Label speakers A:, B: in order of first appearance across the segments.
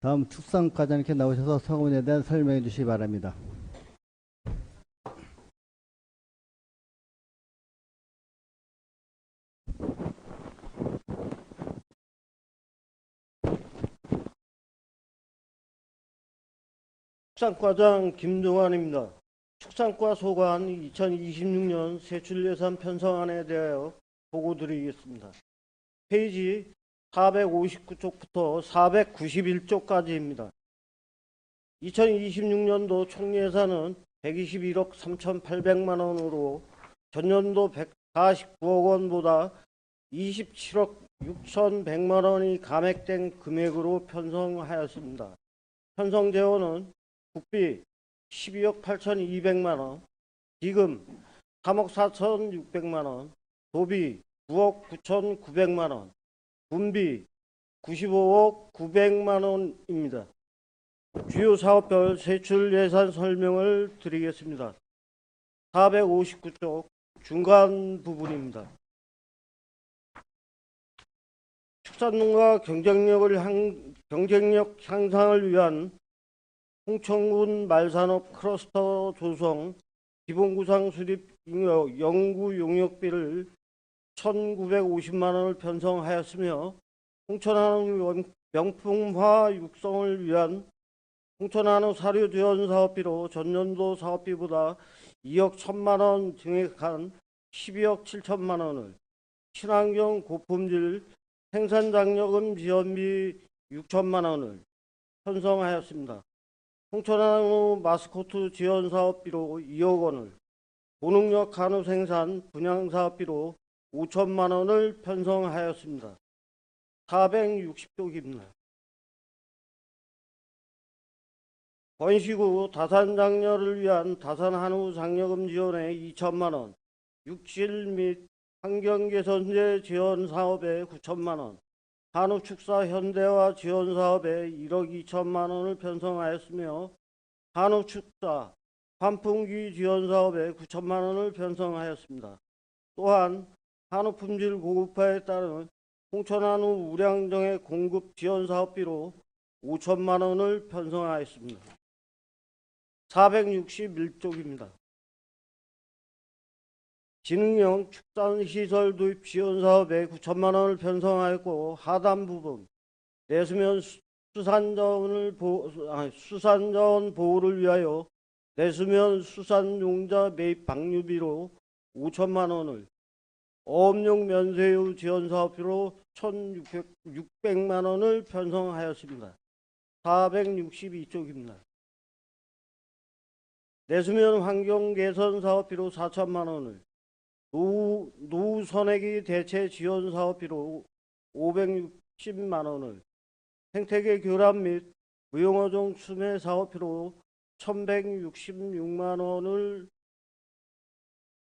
A: 다음 축산과장님께 나오셔서 성원에 대한 설명해 주시기 바랍니다.
B: 축산과장 김동환입니다. 축산과 소관 2026년 세출예산 편성안에 대하여 보고드리겠습니다. 페이지 459쪽부터 491쪽까지입니다. 2026년도 총예산은 121억 3,800만 원으로 전년도 149억 원보다 27억 6,100만 원이 감액된 금액으로 편성하였습니다. 편성 재원은 국비 12억 8,200만 원, 기금 3억 4,600만 원, 도비 9억 9,900만 원, 분비 95억 900만 원입니다. 주요 사업별 세출 예산 설명을 드리겠습니다. 459쪽 중간 부분입니다. 축산농가 경쟁력 향상을 위한 홍천군 말산업 클러스터 조성 기본구상 수립 연구 용역비를 1,950만 원을 편성하였으며 홍천한우 명품화 육성을 위한 홍천한우 사료 지원 사업비로 전년도 사업비보다 2억 1천만 원 증액한 12억 7천만 원을 친환경 고품질 생산장려금 지원비 6천만 원을 편성하였습니다. 홍천한우 마스코트 지원 사업비로 2억 원을, 고능력 한우 생산 분양 사업비로 5천만 원을 편성하였습니다. 460쪽입니다. 번식 후 다산 장려를 위한 다산 한우 장려금 지원에 2천만 원, 육질 및 환경개선제 지원 사업에 9천만 원, 한우 축사 현대화 지원 사업에 1억 2천만 원을 편성하였으며 한우 축사 환풍기 지원 사업에 9천만 원을 편성하였습니다. 또한 한우 품질 고급화에 따른 홍천한우 우량정액 공급 지원 사업비로 5천만 원을 편성하였습니다. 461쪽입니다. 지능형 축산시설 도입 지원 사업에 9천만 원을 편성하였고, 하단 부분 내수면 수산자원 보호를 위하여 내수면 수산용자 매입 방류비로 5천만 원을, 어업용 면세유 지원 사업비로 1,600만 원을 편성하였습니다. 462쪽입니다. 내수면 환경 개선 사업비로 4천만 원을, 노후 선액이 대체 지원 사업비로 560만 원을, 생태계 교란 및 무용어종 수매 사업비로 1,166만 원을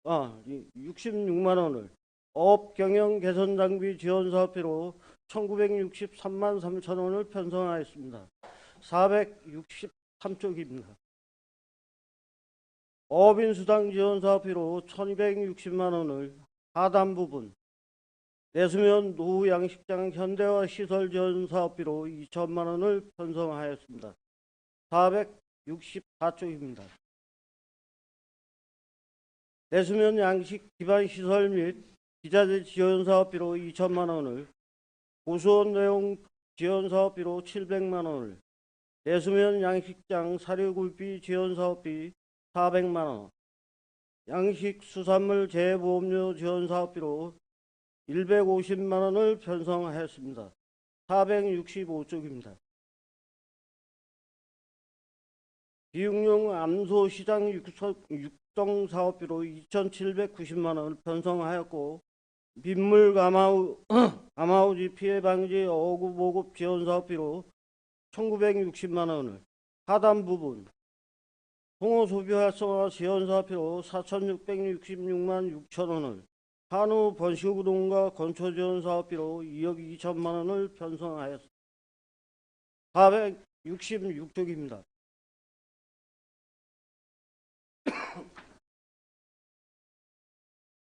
B: 66만 원을, 어업 경영 개선 장비 지원 사업비로 1,963만 3천 원을 편성하였습니다. 463쪽입니다. 어업인수당 지원 사업비로 1,260만 원을, 하단 부분 내수면 노후 양식장 현대화 시설 지원 사업비로 2천만 원을 편성하였습니다. 464쪽입니다. 내수면 양식 기반 시설 및 기자재 지원 사업비로 2천만 원을, 고수원 내용 지원 사업비로 700만 원을, 내수면 양식장 사료굴비 지원 사업비 400만 원, 양식 수산물 재보험료 지원 사업비로 150만 원을 편성하였습니다. 465쪽입니다. 비육용 암소 시장 육성 사업비로 2,790만 원을 편성하였고, 민물 가마우지 피해 방지 어구 보급 지원 사업비로 1,960만 원을, 하단 부분 홍어 소비 활성화 지원 사업비로 4,666만 6천 원을, 한우 번식 농가 건초 지원 사업비로 2억 2천만 원을 편성하였습니다. 466쪽입니다.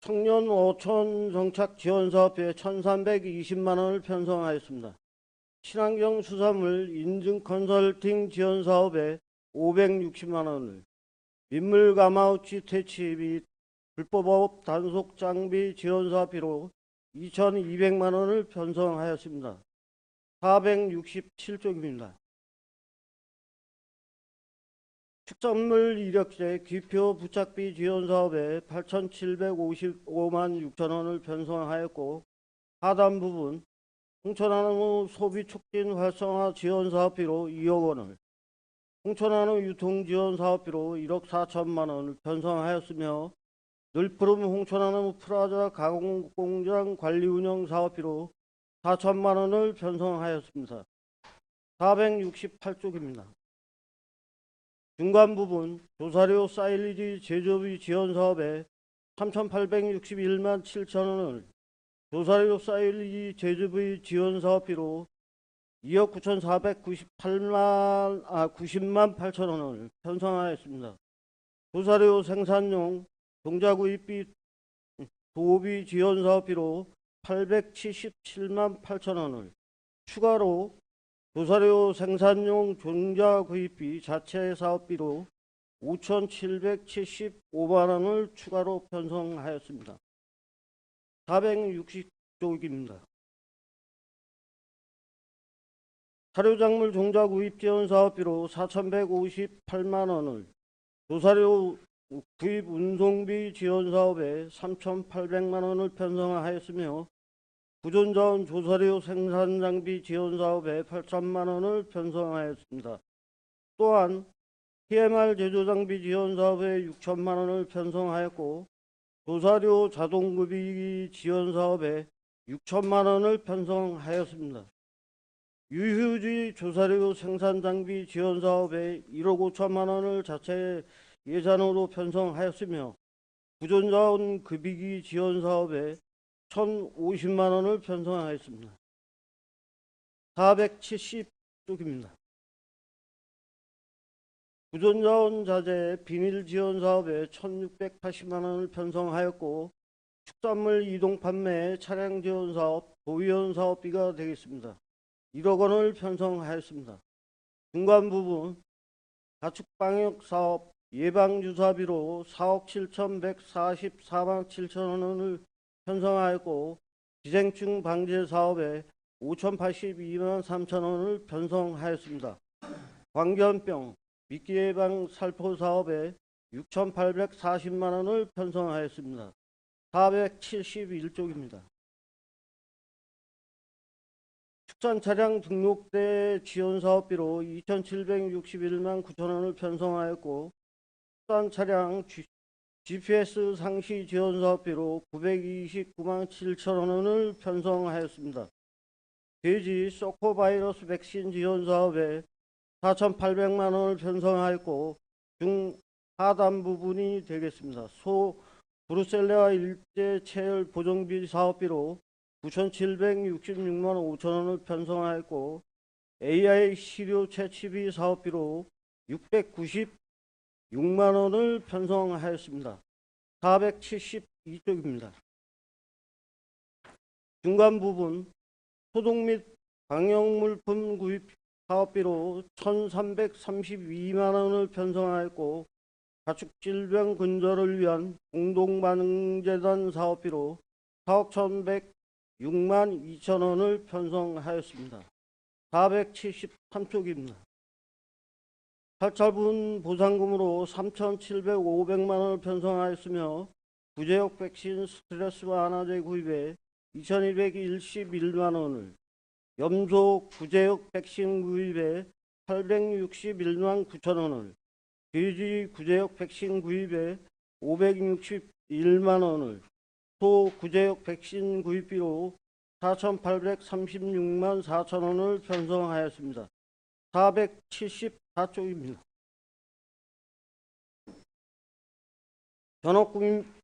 B: 청년 어촌 정착 지원 사업비에 1,320만 원을 편성하였습니다. 친환경 수산물 인증 컨설팅 지원 사업에 560만 원을, 민물 가마우치 퇴치 및 불법업 단속 장비 지원 사업비로 2,200만 원을 편성하였습니다. 467쪽입니다. 축산물 이력제 기표 부착비 지원 사업에 8,755만 6천 원을 편성하였고, 하단 부분 홍천한우 소비 촉진 활성화 지원 사업비로 2억 원을, 홍천한우 유통 지원 사업비로 1억 4천만 원을 편성하였으며, 늘푸름 홍천한우 프라자 가공공장 관리 운영 사업비로 4천만 원을 편성하였습니다. 468쪽입니다. 중간 부분 조사료 사일리지 제조비 지원 사업에 3,861만 7천 원을, 조사료 사일리지 제조비 지원 사업비로 2억 9,490만 8천 원을 편성하였습니다. 조사료 생산용 동자구입비 도비 지원 사업비로 877만 8천 원을, 추가로 조사료 생산용 종자 구입비 자체 사업비로 5,775만 원을 추가로 편성하였습니다. 460쪽입니다. 사료작물 종자 구입 지원 사업비로 4,158만 원을, 조사료 구입 운송비 지원 사업에 3,800만 원을 편성하였으며, 부존자원 조사료 생산장비 지원 사업에 8천만 원을 편성하였습니다. 또한 TMR 제조장비 지원 사업에 6천만 원을 편성하였고, 조사료 자동급이 지원 사업에 6천만 원을 편성하였습니다. 유휴지 조사료 생산장비 지원 사업에 1억 5천만 원을 자체 예산으로 편성하였으며, 부존자원 급이기 지원 사업에 1,050만 원을 편성하였습니다. 470쪽입니다. 부존자원 자재 비닐 지원 사업에 1,680만 원을 편성하였고, 축산물 이동 판매 차량 지원 사업 도의원 사업비가 되겠습니다. 1억 원을 편성하였습니다. 중간 부분 가축 방역 사업 예방주사비로 4억 7,144만 7천 원을 편성하였고, 기생충 방제 사업에 5,082만 3천 원을 편성하였습니다. 광견병 미끼 예방 살포 사업에 6,840만 원을 편성하였습니다. 471쪽입니다. 축산 차량 등록대 지원 사업비로 2,761만 9천 원을 편성하였고, 축산 차량 GPS 상시 지원 사업비로 929만 7천 원을 편성하였습니다. 돼지 소코바이러스 백신 지원 사업에 4,800만 원을 편성하였고, 중하단 부분이 되겠습니다. 소 브루셀레아 일제 체열 보정비 사업비로 9,766만 5천 원을 편성하였고, AI 시료 채취비 사업비로 696만 원을 편성하였습니다. 472쪽입니다. 중간 부분 소독 및 방역물품 구입 사업비로 1,332만 원을 편성하였고, 가축질병 근절을 위한 공동반응재단 사업비로 4억 1,106만 2천 원을 편성하였습니다. 473쪽입니다. 사찰분 보상금으로 3,700만 원을 편성하였으며, 구제역 백신 스트레스 완화제 구입에 2,211만 원을, 염소 구제역 백신 구입에 861만 9천 원을, 돼지 구제역 백신 구입에 561만 원을, 소 구제역 백신 구입비로 4,836만 4천 원을 편성하였습니다. 474쪽입니다. 전업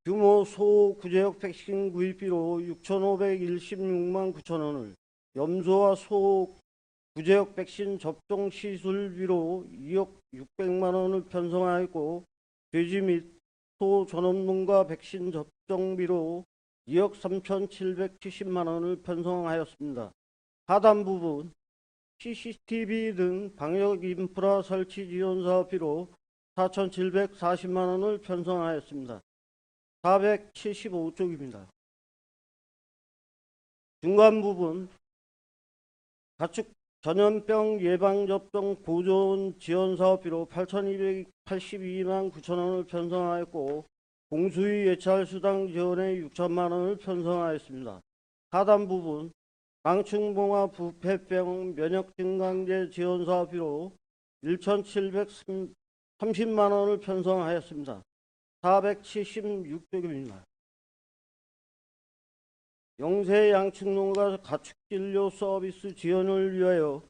B: 규모 소 구제역 백신 구입비로 6,516만 9천 원을, 염소와 소 구제역 백신 접종 시술비로 2억 600만 원을 편성하였고, 돼지 및 소 전업농가 백신 접종비로 2억 3,770만 원을 편성하였습니다. 하단 부분 CCTV 등 방역 인프라 설치 지원 사업비로 4,740만 원을 편성하였습니다. 475쪽입니다. 중간 부분 가축 전염병 예방접종 보존 지원 사업비로 8,282만 9천 원을 편성하였고 공수위 예찰 수당 지원에 6천만 원을 편성하였습니다. 하단 부분 망충봉화 부패병 면역 증강제 지원 사업비로 1,730만 원을 편성하였습니다. 476쪽입니다. 영세 양측농가 가축진료 서비스 지원을 위하여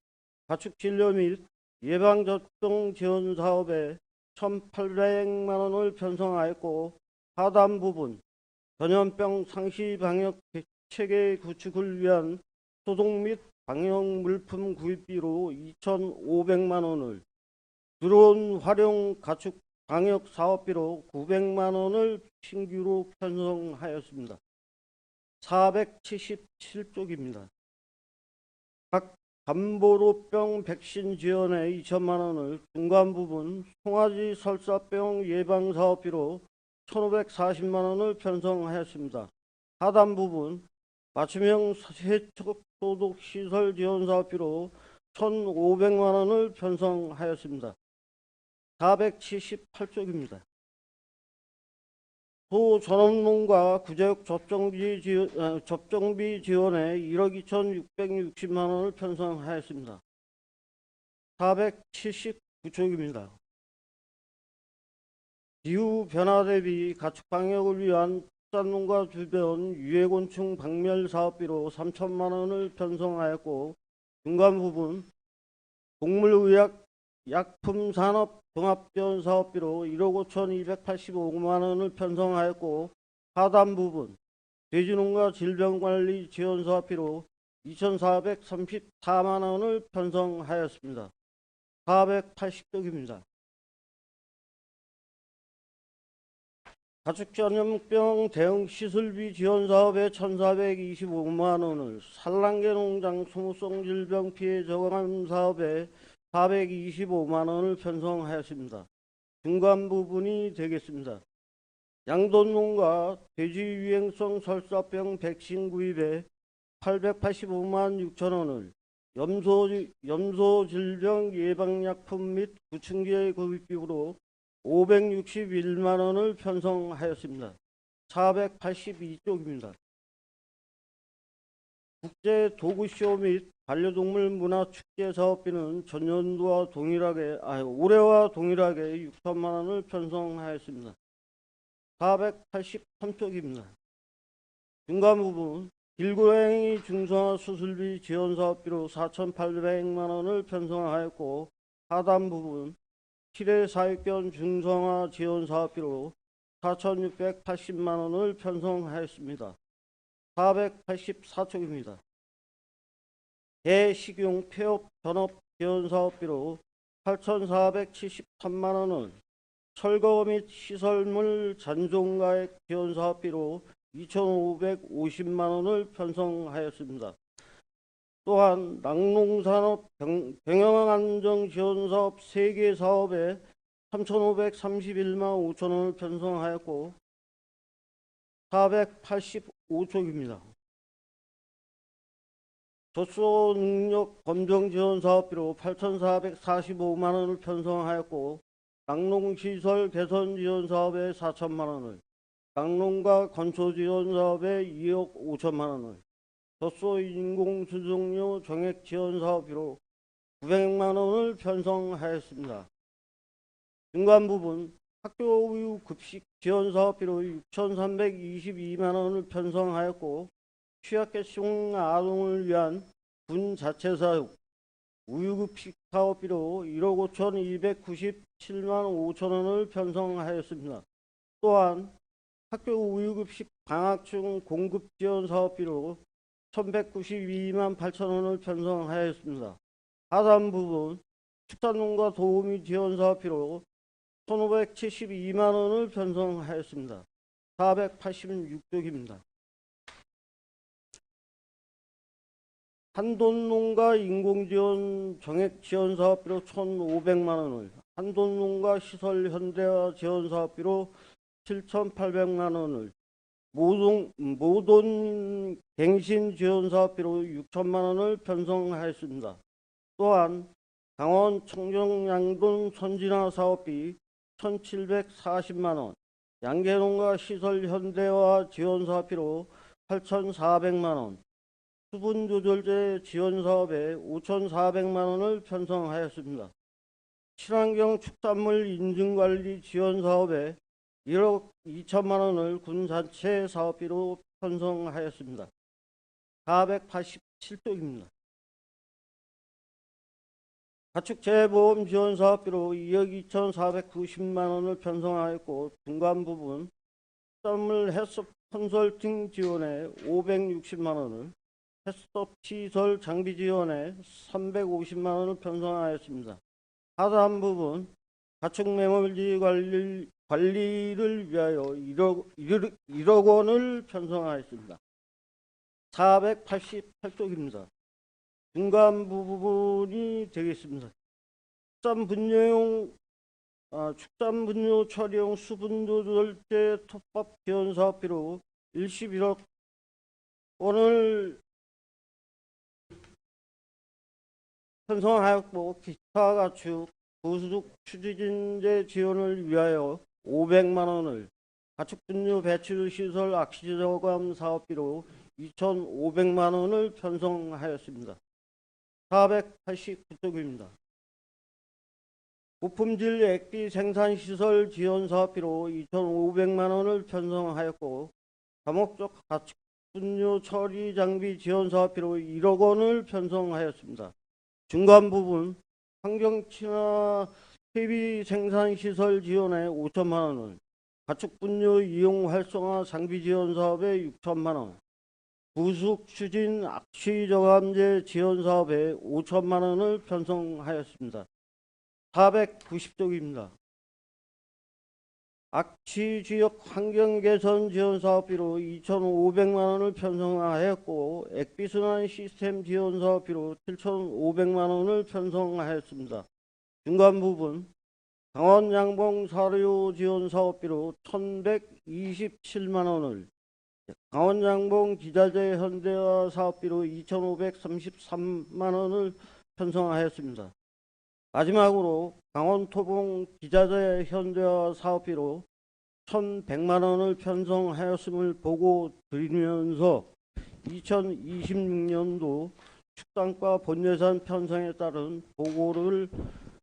B: 가축진료 및 예방접종 지원 사업에 1,800만 원을 편성하였고 하단 부분 전염병 상시 방역 체계 구축을 위한 소독 및 방역 물품 구입비로 2,500만 원을 드론 활용 가축 방역 사업비로 900만 원을 신규로 편성하였습니다. 477쪽입니다. 각 감보로병 백신 지원에 2천만 원을 중간 부분 송아지 설사병 예방 사업비로 1,540만 원을 편성하였습니다. 하단 부분 맞춤형 세척 소독 시설 지원 사업비로 1,500만 원을 편성하였습니다. 478쪽입니다. 소전업농가 구제역 접종비 지원에 1억 2,660만 원을 편성하였습니다. 479쪽입니다. 기후 변화 대비 가축 방역을 위한 축산농가 주변 유해곤충 박멸 사업비로 3천만 원을 편성하였고 중간 부분 동물의학 약품산업 종합지원 사업비로 1억 5,285만 원을 편성하였고 하단 부분 돼지농가 질병관리 지원 사업비로 2,434만 원을 편성하였습니다. 480쪽입니다. 가축 전염병 대응 시설비 지원 사업에 1,425만 원을 산란계 농장 소모성 질병 피해 저감 사업에 425만 원을 편성하였습니다. 중간 부분이 되겠습니다. 양돈농가 돼지 유행성 설사병 백신 구입에 885만 6천 원을 염소 질병 예방약품 및 구충제 구입비로 561만 원을 편성하였습니다. 482쪽입니다. 국제 도구쇼 및 반려동물 문화 축제 사업비는 전년도와 동일하게 올해와 동일하게 6천만 원을 편성하였습니다. 483쪽입니다. 중간 부분 길고양이 중성화 수술비 지원 사업비로 4,800만 원을 편성하였고 하단 부분 실외 사육견 중성화 지원 사업비로 4,680만 원을 편성하였습니다. 484쪽입니다. 대식용 폐업 전업 지원 사업비로 8,473만 원을 철거 및 시설물 잔존가액 지원 사업비로 2,550만 원을 편성하였습니다. 또한 낙농산업 병영안정 지원 사업 3개 사업에 3,531만 5천 원을 편성하였고 485쪽입니다. 젖소 능력 검정 지원 사업비로 8,445만 원을 편성하였고 낙농시설 개선 지원 사업에 4천만 원을 낙농가 건초 지원 사업에 2억 5천만 원을 젖소 인공수정료 정액 지원 사업비로 900만 원을 편성하였습니다. 중간 부분 학교 우유 급식 지원 사업비로 6,322만 원을 편성하였고 취약계층 아동을 위한 군 자체사육 우유급식 사업비로 1억 5,297만 5천 원을 편성하였습니다. 또한 학교 우유급식 방학중 공급 지원 사업비로 1,192만 8천 원을 편성하였습니다. 하단 부분 축산농가 도우미 지원 사업비로 1,572만 원을 편성하였습니다. 486쪽입니다. 한돈농가 인공지원 정액지원사업비로 1,500만 원을, 한돈농가 시설 현대화 지원사업비로 7,800만 원을, 모돈 갱신 지원사업비로 6천만 원을 편성하였습니다. 또한 강원 청정양돈 선진화 사업비 1,740만 원, 양계농가 시설 현대화 지원사업비로 8,400만 원, 수분조절제 지원사업에 5,400만 원을 편성하였습니다. 친환경 축산물 인증관리 지원사업에 1억 2천만 원을 군자체 사업비로 편성하였습니다. 487쪽입니다. 가축재보험 지원사업비로 2억 2,490만 원을 편성하였고, 중간 부분 축산물 해썹 컨설팅 지원에 560만 원을, 해썹 시설 장비 지원에 350만 원을 편성하였습니다. 하단 부분 가축 매몰지 관리를 위하여 1억 원을 편성하였습니다. 488쪽입니다. 중간 부분이 되겠습니다. 축산 분뇨 처리용 수분 조절제 톱밥 지원 사업비로 11억 원을 편성하였고, 기타 가축 부수득 추진제 지원을 위하여 500만 원을, 가축 분뇨 배출 시설 악시 저감 사업비로 2,500만 원을 편성하였습니다. 489쪽입니다. 고품질 액비 생산 시설 지원 사업비로 2,500만 원을 편성하였고, 다목적 가축 분뇨 처리 장비 지원 사업비로 1억 원을 편성하였습니다. 중간 부분 환경 친화 퇴비 생산 시설 지원에 5천만 원을, 가축 분뇨 이용 활성화 장비 지원 사업에 6천만 원, 부숙 추진 악취 저감제 지원 사업에 5천만 원을 편성하였습니다. 490쪽입니다. 악취 지역 환경 개선 지원 사업비로 2,500만 원을 편성하였고, 액비 순환 시스템 지원 사업비로 7,500만 원을 편성하였습니다. 중간 부분 강원 양봉 사료 지원 사업비로 1,127만 원을, 강원 양봉 기자재 현대화 사업비로 2,533만 원을 편성하였습니다. 마지막으로 강원 토봉 기자재 현대화 사업비로 1,100만 원을 편성하였음을 보고 드리면서 2026년도 축산과 본예산 편성에 따른 보고를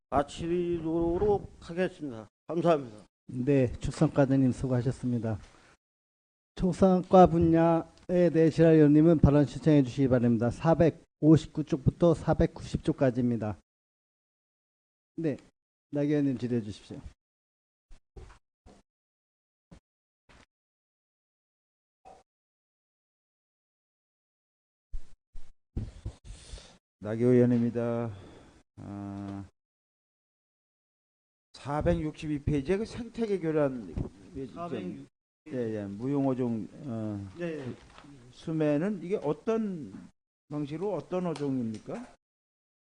B: 마치도록 하겠습니다. 감사합니다.
A: 네, 축산과장님 수고하셨습니다. 축산과 분야에 대해 지랄위원님은 발언 신청해 주시기 바랍니다. 459쪽부터 490쪽까지입니다. 네, 나 의원님 질의해 주십시오.
C: 나교 의원입니다. 462페이지에 그 생태계 교란
B: 406.
C: 예, 무용어종
B: 네.
C: 수매는 이게 어떤 방식으로 어떤 어종입니까?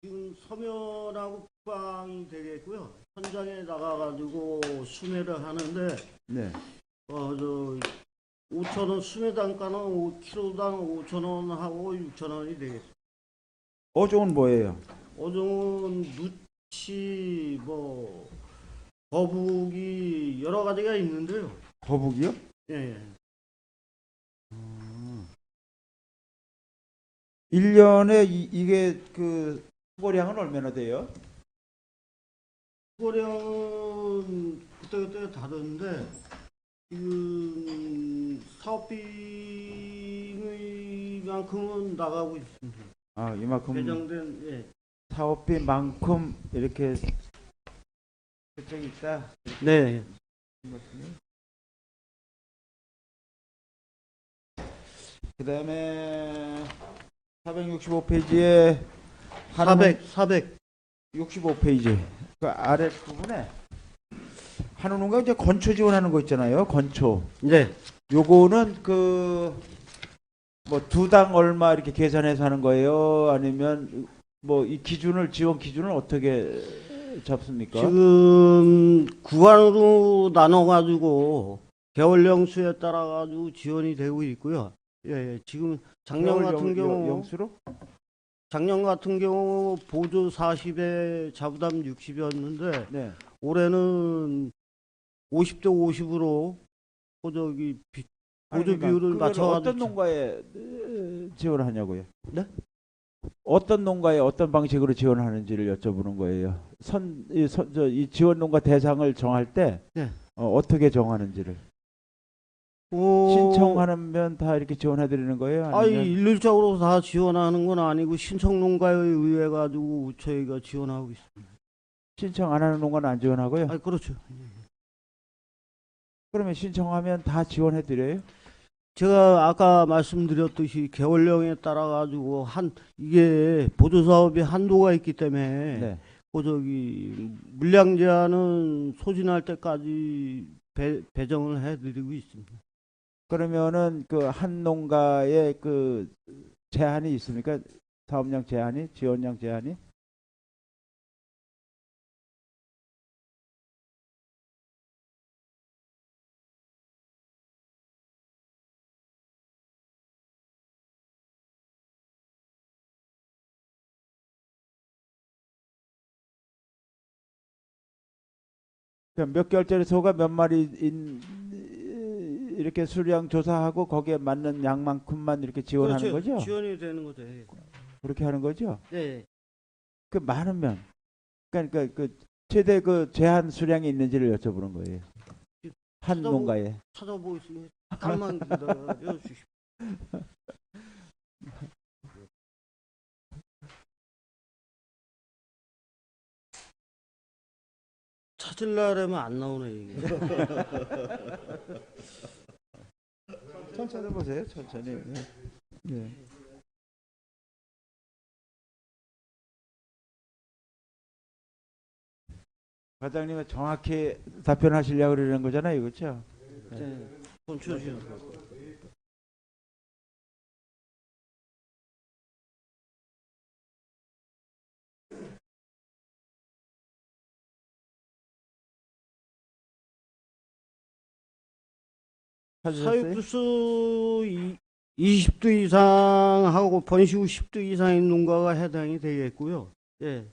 B: 지금 서면하고 국방이 되겠고요. 현장에 나가가지고 수매를 하는데,
C: 네.
B: 5,000원 수매 단가는 5kg당 5,000원 하고 6,000원이 되겠습니다.
C: 어종은 뭐예요?
B: 어종은 누치, 거북이 여러 가지가 있는데요.
C: 거북이요?
B: 예.
C: 1년에 이게 그 수고량은 얼마나 돼요?
B: 수고량은 그때그때 다른데, 지금 사업비만큼은 나가고 있습니다.
C: 이만큼
B: 배정된, 예.
C: 사업비만큼 이렇게 실적이 있다.
B: 네.
C: 그 다음에 465페이지에 65페이지 그 아래 부분에 한우농가 이제 건초 지원하는 거 있잖아요. 건초.
B: 네.
C: 요거는 그 뭐 두 당 얼마 이렇게 계산해서 하는 거예요? 아니면 뭐 이 기준을 지원 기준을 어떻게 잡습니까?
B: 지금 구간으로 나눠가지고 개월령 수에 따라 가지고 지원이 되고 있고요. 예, 예. 지금 작년 같은 경우
C: 영수로?
B: 작년 같은 경우 보조 40에 자부담 60이었는데
C: 네.
B: 올해는 50대 50으로 보조 비율을
C: 그걸
B: 맞춰가지고
C: 어떤 농가에 지원하냐고요?
B: 네?
C: 어떤 농가에 어떤 방식으로 지원하는지를 여쭤보는 거예요. 이 지원 농가 대상을 정할 때
B: 네.
C: 어떻게 정하는지를. 신청하면 다 이렇게 지원해 드리는 거예요? 아니면
B: 일률적으로 다 지원하는 건 아니고 신청 농가에 의해 가지고 저희가 지원하고 있습니다.
C: 신청 안 하는 농가는 안 지원하고요?
B: 그렇죠.
C: 그러면 신청하면 다 지원해 드려요?
B: 제가 아까 말씀드렸듯이 개월령에 따라 가지고 이게 보조 사업이 한도가 있기 때문에
C: 네.
B: 물량 제한은 소진할 때까지 배정을 해드리고 있습니다.
C: 그러면은 그 한 농가에 그 제한이 있습니까? 사업량 제한이, 지원량 제한이? 그럼 몇 개월짜리 소가 몇 마리 이렇게 수량 조사하고 거기에 맞는 양만큼만 이렇게 지원하는
B: 그렇죠.
C: 거죠?
B: 지원이 되는 거죠. 예.
C: 그렇게 하는 거죠?
B: 네.
C: 그 많으면 그러니까 그 최대 그 제한 수량이 있는지를 여쭤보는 거예요. 한 농가에.
B: 찾아보겠습니다. 잠깐만 기다려 주십시오. 찾으려면 안 나오네 이게.
C: 천천히 보세요. 천천히. 예. 과장님은 정확히 답변하시려고 그러는 거잖아요, 그렇죠?
B: 네. 돈 주시오.
C: 찾으셨어요?
B: 사육수 20도 이상하고 번식 후 10도 이상인 농가가 해당이 되겠고요. 예.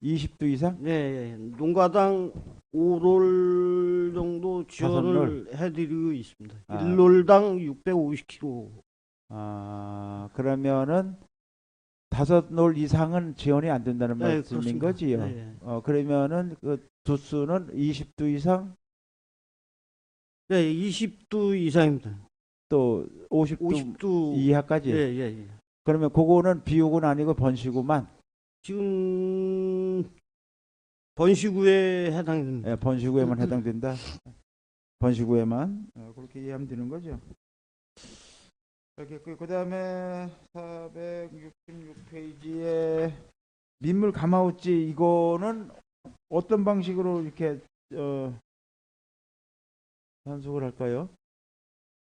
C: 20도 이상?
B: 예, 예. 농가당 5롤 정도 지원을 해드리고 있습니다.
C: 아.
B: 1롤당 650kg.
C: 아, 그러면은 5놀 이상은 지원이 안 된다는
B: 네,
C: 말씀인
B: 그렇습니다.
C: 거지요.
B: 예, 예.
C: 그러면은 그 두수는 20도 이상
B: 네, 20도 이상입니다.
C: 또 50도
B: 50도
C: 이하까지.
B: 예, 예, 예.
C: 그러면 그거는 비육은 아니고 번식후만.
B: 지금 번식 후에 해당됩니다.
C: 예, 번식후에만 해당된다. 번식후에만 그렇게 이해하면 되는 거죠. 이렇게 그다음에 466페이지에 민물 가마우치 이거는 어떤 방식으로 이렇게 단속을 할까요?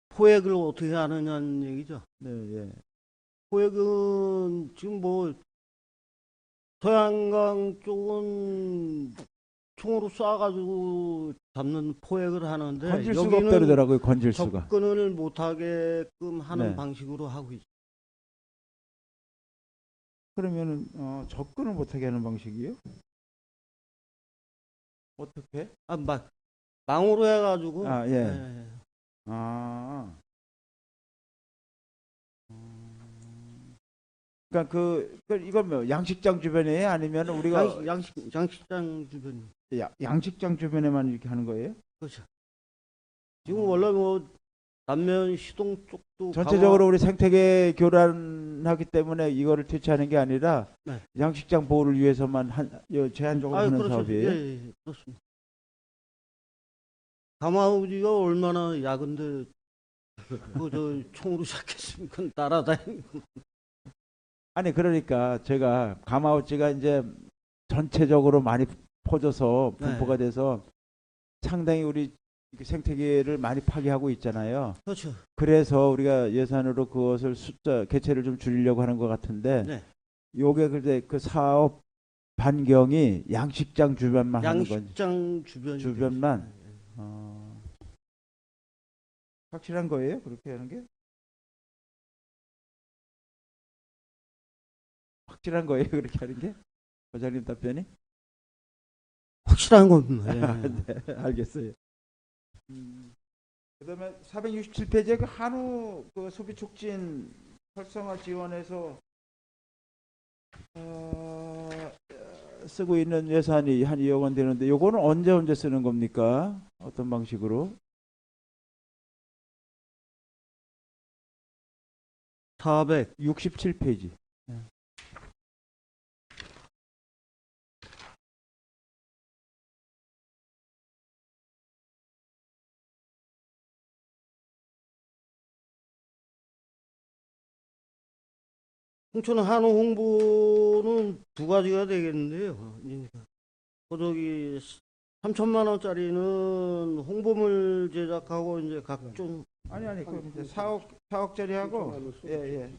B: 포획을 어떻게 하느냐는 얘기죠.
C: 네, 예.
B: 포획은 지금 뭐 서양강 쪽은 총으로 쏴가지고 잡는 포획을 하는데
C: 건질 수가
B: 여기는
C: 없다 그러더라고요. 건질 수가.
B: 접근을 못하게끔 하는
C: 네.
B: 방식으로 하고 있죠.
C: 그러면은 접근을 못하게 하는 방식이요? 어떻게?
B: 망으로 해가지고.
C: 아, 예.
B: 예.
C: 아. 그러니까 이건 뭐 양식장 주변에 아니면 우리가
B: 양식장 주변.
C: 양식장 주변에만 이렇게 하는 거예요?
B: 그렇죠. 지금 원래 뭐 남면 시동 쪽도
C: 전체적으로 우리 생태계 교란하기 때문에 이거를 퇴치하는 게 아니라
B: 네.
C: 양식장 보호를 위해서만 제한적으로 하는
B: 그렇죠.
C: 사업이에요.
B: 예, 예, 그렇습니다. 가마우지가 얼마나 약은데 저 총으로 시작했으니까 따라다니고.
C: 아니 그러니까 제가 가마우치가 이제 전체적으로 많이 퍼져서 분포가 돼서 상당히 우리 이게 생태계를 많이 파괴하고 있잖아요.
B: 그렇죠.
C: 그래서 우리가 예산으로 그것을 개체를 좀 줄이려고 하는 것 같은데
B: 네.
C: 요게 근데 그 사업 반경이 양식장 주변만 하는 건
B: 양식장 주변
C: 주변만 확실한 거예요? 그렇게 하는 게? 확실한 거예요? 그렇게 하는 게? 과장님 답변이?
B: 확실한 겁니다.
C: 네, 알겠어요. 그다음에 467페이지에 그 한우 그 소비 촉진 활성화 지원에서 쓰고 있는 예산이 한 2억 원 되는데 요거는 언제 쓰는 겁니까? 어떤 방식으로? 467페이지.
B: 홍천 한우 홍보는 두 가지가 되겠는데요. 저기 3천만 원짜리는 홍보물 제작하고 이제 각종
C: 아니 그럼 이제 4억짜리 하고 예.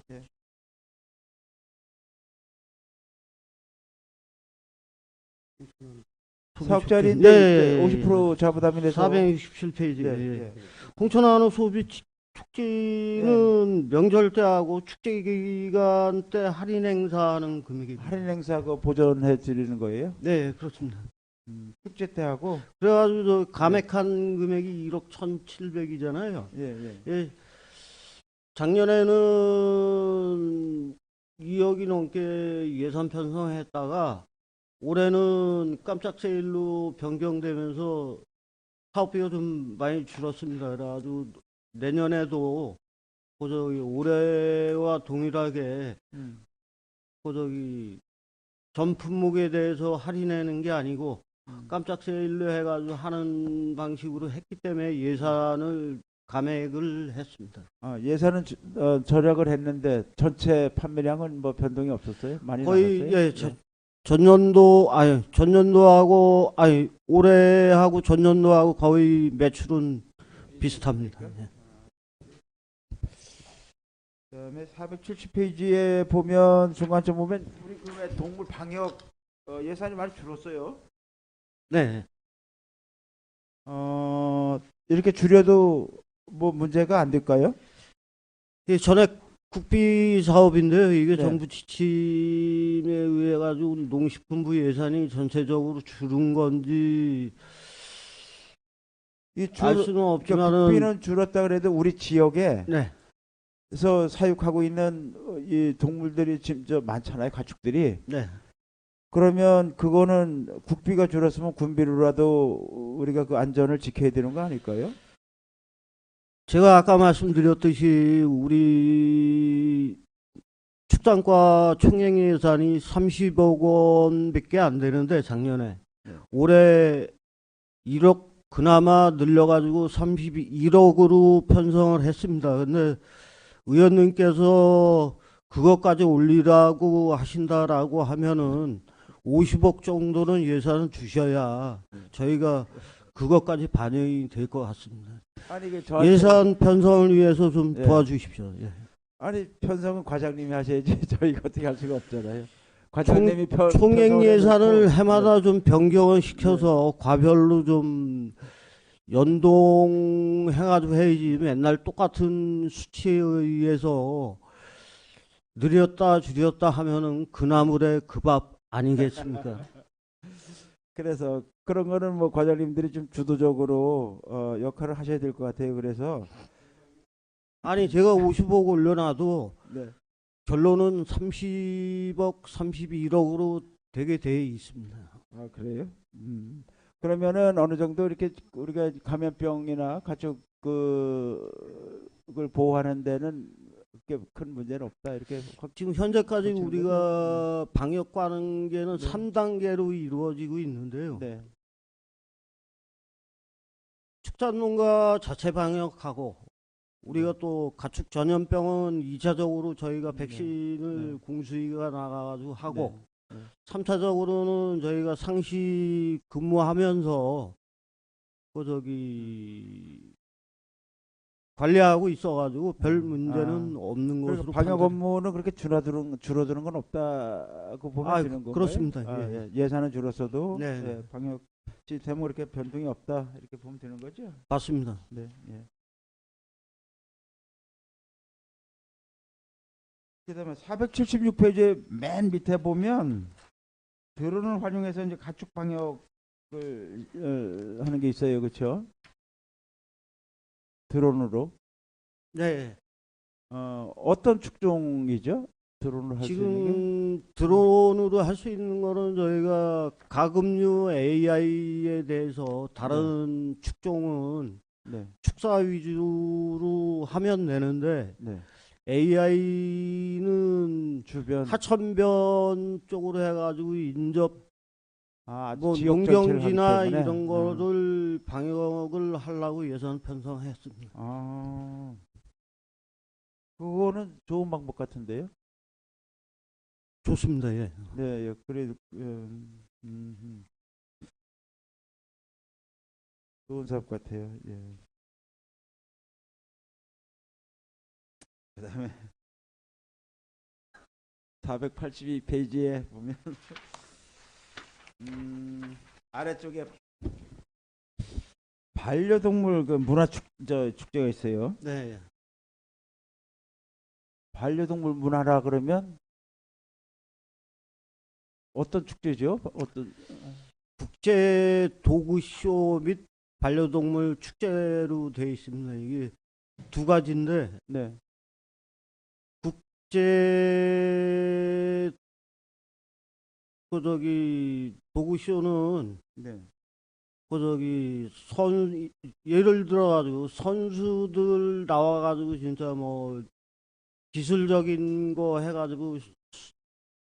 C: 4억짜리인데
B: 네,
C: 50% 자부담이 돼서
B: 467페이지.
C: 예.
B: 홍천 한우 소비 축제는 명절 때 하고 축제 기간 때 할인 행사하는 금액입니다.
C: 할인 행사 그 보전해 드리는 거예요?
B: 네, 그렇습니다.
C: 축제 때 하고
B: 그래가지고 저 감액한 금액이 1억 1,700이잖아요. 예. 작년에는 2억이 넘게 예산 편성했다가 올해는 깜짝 세일로 변경되면서 사업비가 좀 많이 줄었습니다. 그래가지고 내년에도 올해와 동일하게 전 품목에 대해서 할인하는 게 아니고 깜짝 세일로 해가지고 하는 방식으로 했기 때문에 예산을 감액을 했습니다.
C: 예산은 절약을 했는데 전체 판매량은 뭐 변동이 없었어요? 많이
B: 거의
C: 나갔어요?
B: 전년도하고 올해하고 전년도하고 거의 매출은 비슷합니다. 예.
C: 그다음에 470페이지에 보면 중간쯤 보면 우리 그 동물 방역 예산이 많이 줄었어요.
B: 네.
C: 이렇게 줄여도 뭐 문제가 안 될까요?
B: 이 전액 국비 사업인데요. 이게
C: 네.
B: 정부 지침에 의해 가지고 농식품부 예산이 전체적으로 줄은 건지 알 수는 없지만은
C: 국비는 줄었다 그래도 우리 지역에
B: 네.
C: 서 사육하고 있는 이 동물들이 지금 많잖아요, 가축들이.
B: 네.
C: 그러면 그거는 국비가 줄었으면 군비로라도 우리가 그 안전을 지켜야 되는 거 아닐까요?
B: 제가 아까 말씀드렸듯이 우리 축산과 총행 예산이 30억 원밖에 안 되는데 작년에 올해 1억 그나마 늘려가지고 31억으로 편성을 했습니다. 근데 의원님께서 그것까지 올리라고 하신다라고 하면은 50억 정도는 예산을 주셔야 저희가 그것까지 반영이 될 것 같습니다.
C: 아니
B: 예산 편성을 위해서 좀
C: 예.
B: 도와주십시오. 예.
C: 아니 편성은 과장님이 하셔야지 저희가 어떻게 할 수가 없잖아요. 과장님이
B: 총액
C: 편성을
B: 예산을
C: 해놓고,
B: 해마다 좀 변경을 시켜서 과별로 좀 연동해가지고 해야지 맨날 똑같은 수치에 의해서 늘렸다 줄였다 하면은 그 나물의 그 밥 아니겠습니까?
C: 그래서 그런 거는 뭐 과장님들이 좀 주도적으로 역할을 하셔야 될 것 같아요. 그래서
B: 아니 제가 50억 올려놔도
C: 네.
B: 결론은 30억, 31억으로 되게 돼 있습니다.
C: 그래요? 그러면은 어느 정도 이렇게 우리가 감염병이나 가축 그걸 보호하는 데는 그렇게 큰 문제는 없다 이렇게
B: 지금 현재까지
C: 거치는
B: 우리가 방역 관계는
C: 네.
B: 3단계로 이루어지고 있는데요.
C: 네.
B: 축산농가 자체 방역하고 우리가 또 가축 전염병은 2차적으로 저희가 백신을
C: 네.
B: 공수위가 나가가지고 하고
C: 네.
B: 3차적으로는 저희가 상시 근무하면서 관리하고 있어가지고 별 문제는 없는
C: 그러니까
B: 것으로
C: 방역
B: 판단.
C: 업무는 그렇게 줄어드는 건 없다고 보면
B: 아,
C: 되는 건가요?
B: 그렇습니다.
C: 아,
B: 예.
C: 예. 예산은 줄었어도
B: 네.
C: 예, 방역 시스템은 그렇게 변동이 없다 이렇게 보면 되는 거죠?
B: 맞습니다.
C: 네. 예. 그다음에 476페이지 맨 밑에 보면 드론을 활용해서 이제 가축 방역을 하는 게 있어요, 그렇죠? 드론으로
B: 네.
C: 어떤 축종이죠? 드론을 할 수 있는 게?
B: 지금 드론으로 할 수 있는 거는 저희가 가금류 AI에 대해서 다른 축종은
C: 네,
B: 축사 위주로 하면 되는데
C: 네.
B: AI는
C: 주변
B: 하천변 쪽으로 해가지고 인접 뭐
C: 지역 전체를 하기
B: 농경지나
C: 때문에.
B: 이런 거를 방역을 하려고 예산 편성했습니다.
C: 그거는 좋은 방법 같은데요?
B: 좋습니다. 예.
C: 네, 예, 그래도 좋은 사업 같아요. 예. 그다음에 482페이지에 보면 아래쪽에 반려동물 그 축제가 있어요.
B: 네. 예.
C: 반려동물 문화라 그러면 어떤 축제죠? 어떤
B: 국제 도구쇼 및 반려동물 축제로 되어 있습니다. 이게 두 가지인데
C: 네,
B: 국제 도구쇼는
C: 네,
B: 예를 들어 가지고 선수들 나와 가지고 진짜 뭐 기술적인 거 해 가지고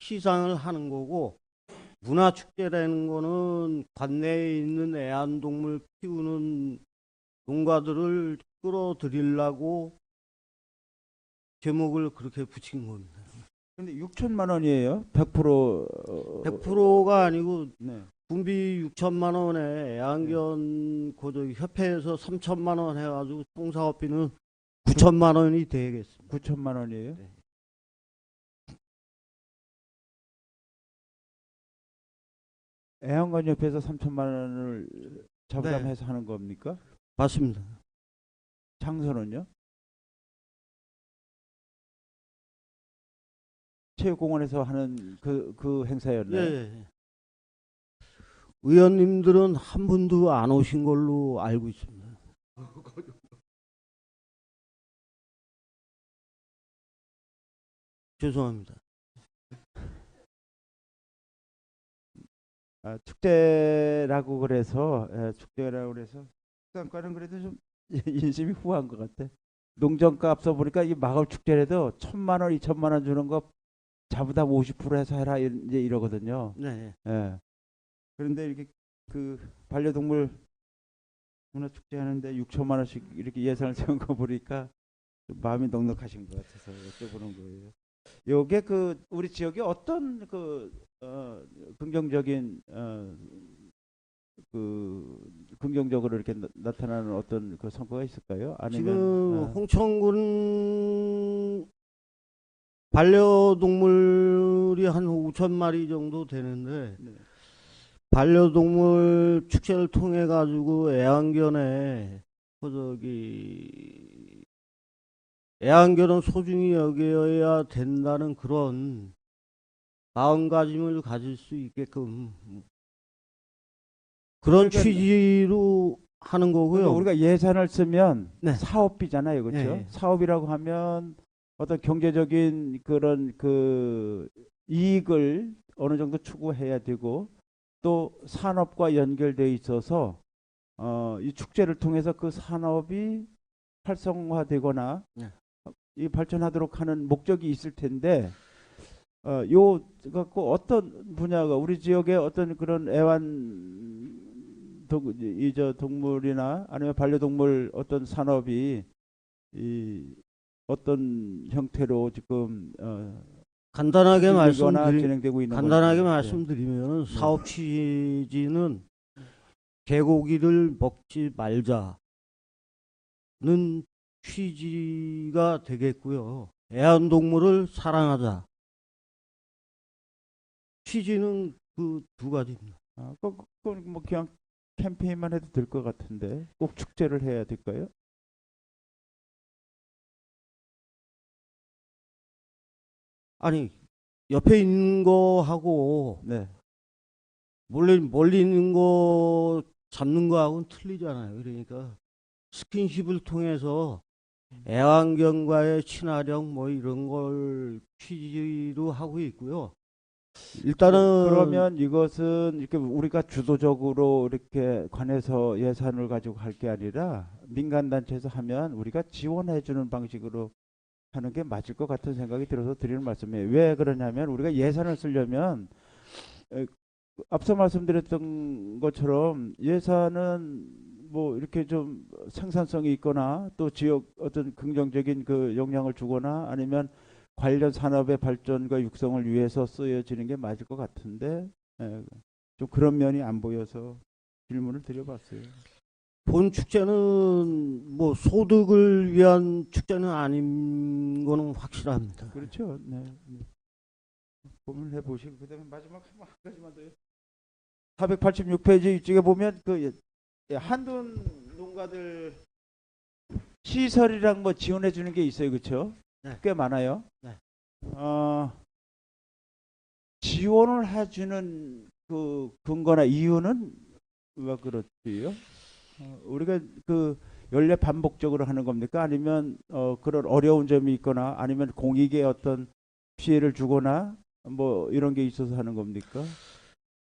B: 시상을 하는 거고, 문화 축제라는 거는 관내에 있는 애완동물 키우는 농가들을 끌어들이려고 제목을 그렇게 붙인 겁니다.
C: 근데 6천만 원이에요. 100%
B: 100%가 아니고
C: 네.
B: 군비 6천만 원에 애완견 협회에서 3천만 원 해가지고 통사업비는 9천만 원이 되겠습니다.
C: 9천만 원이에요.
B: 네.
C: 애완관 옆에서 3천만 원을 자부담해서 하는 겁니까?
B: 맞습니다.
C: 장소는요? 체육공원에서 하는 그 행사였나요?
B: 예. 의원님들은 한 분도 안 오신 걸로 알고 있습니다. 죄송합니다.
C: 축제라고 그래서 축산과는 그래도 좀 인심이 후한 것 같아. 농정가 앞서 보니까 이 마을 축제라도 1,000만 원, 2천만 원 주는 거 자부담 50% 해서 해라 이제 이러거든요.
B: 네.
C: 예. 그런데 이렇게 그 반려동물 문화 축제 하는데 6천만 원씩 이렇게 예산을 세운 거 보니까 좀 마음이 넉넉하신 것 같아서 여쭤보는 거예요. 요게 그 우리 지역에 어떤 긍정적인 긍정적으로 이렇게 나타나는 어떤 그 성과가 있을까요? 아니면
B: 지금 홍천군 반려동물이 한 5천 마리 정도 되는데,
C: 네.
B: 반려동물 축제를 통해 가지고 애완견에 애완견은 소중히 여겨야 된다는 그런 마음가짐을 가질 수 있게끔 그런
C: 그러니까
B: 취지로 하는 거고요.
C: 우리가 예산을 쓰면
B: 네.
C: 사업비잖아요, 그렇죠?
B: 네.
C: 사업이라고 하면 어떤 경제적인 그런 그 이익을 어느 정도 추구해야 되고 또 산업과 연결돼 있어서 이 축제를 통해서 그 산업이 활성화되거나
B: 네.
C: 이 발전하도록 하는 목적이 있을 텐데 요 갖고 어떤 분야가 우리 지역의 어떤 그런 동물이나 아니면 반려동물 어떤 산업이 이 어떤 형태로 지금
B: 간단하게
C: 진행되고 있는
B: 말씀드리면
C: 건지. 네.
B: 사업 취지는 개고기를 먹지 말자는 취지가 되겠고요. 애완동물을 사랑하자. 취지는 그 두 가지입니다.
C: 그건 뭐 그냥 캠페인만 해도 될 것 같은데 꼭 축제를 해야 될까요?
B: 아니, 옆에 있는 거하고
C: 네.
B: 멀리 있는 거 잡는 거하고는 틀리잖아요. 그러니까 스킨십을 통해서 애완견과의 친화력 뭐 이런 걸 취지로 하고 있고요. 일단은
C: 그러면 이것은 이렇게 우리가 주도적으로 이렇게 관해서 예산을 가지고 할 게 아니라 민간 단체에서 하면 우리가 지원해 주는 방식으로 하는 게 맞을 것 같은 생각이 들어서 드리는 말씀이에요. 왜 그러냐면 우리가 예산을 쓰려면 에, 앞서 말씀드렸던 것처럼 예산은 뭐 이렇게 좀 생산성이 있거나 또 지역 어떤 긍정적인 그 영향을 주거나 아니면 관련 산업의 발전과 육성을 위해서 쓰여지는 게 맞을 것 같은데 좀 그런 면이 안 보여서 질문을 드려봤어요.
B: 본 축제는 뭐 소득을 위한 축제는 아닌 거는 확실합니다.
C: 그렇죠. 네. 고민해 보시고 그다음에 마지막 한 가지만 더요. 486페이지 이쪽에 보면 그 한돈 농가들 시설이랑 뭐 지원해 주는 게 있어요, 그렇죠?
B: 네.
C: 꽤 많아요.
B: 네.
C: 지원을 해주는 그 근거나 이유는 왜 그렇지요? 우리가 그 연례 반복적으로 하는 겁니까? 아니면 그런 어려운 점이 있거나 아니면 공익에 어떤 피해를 주거나 뭐 이런 게 있어서 하는 겁니까?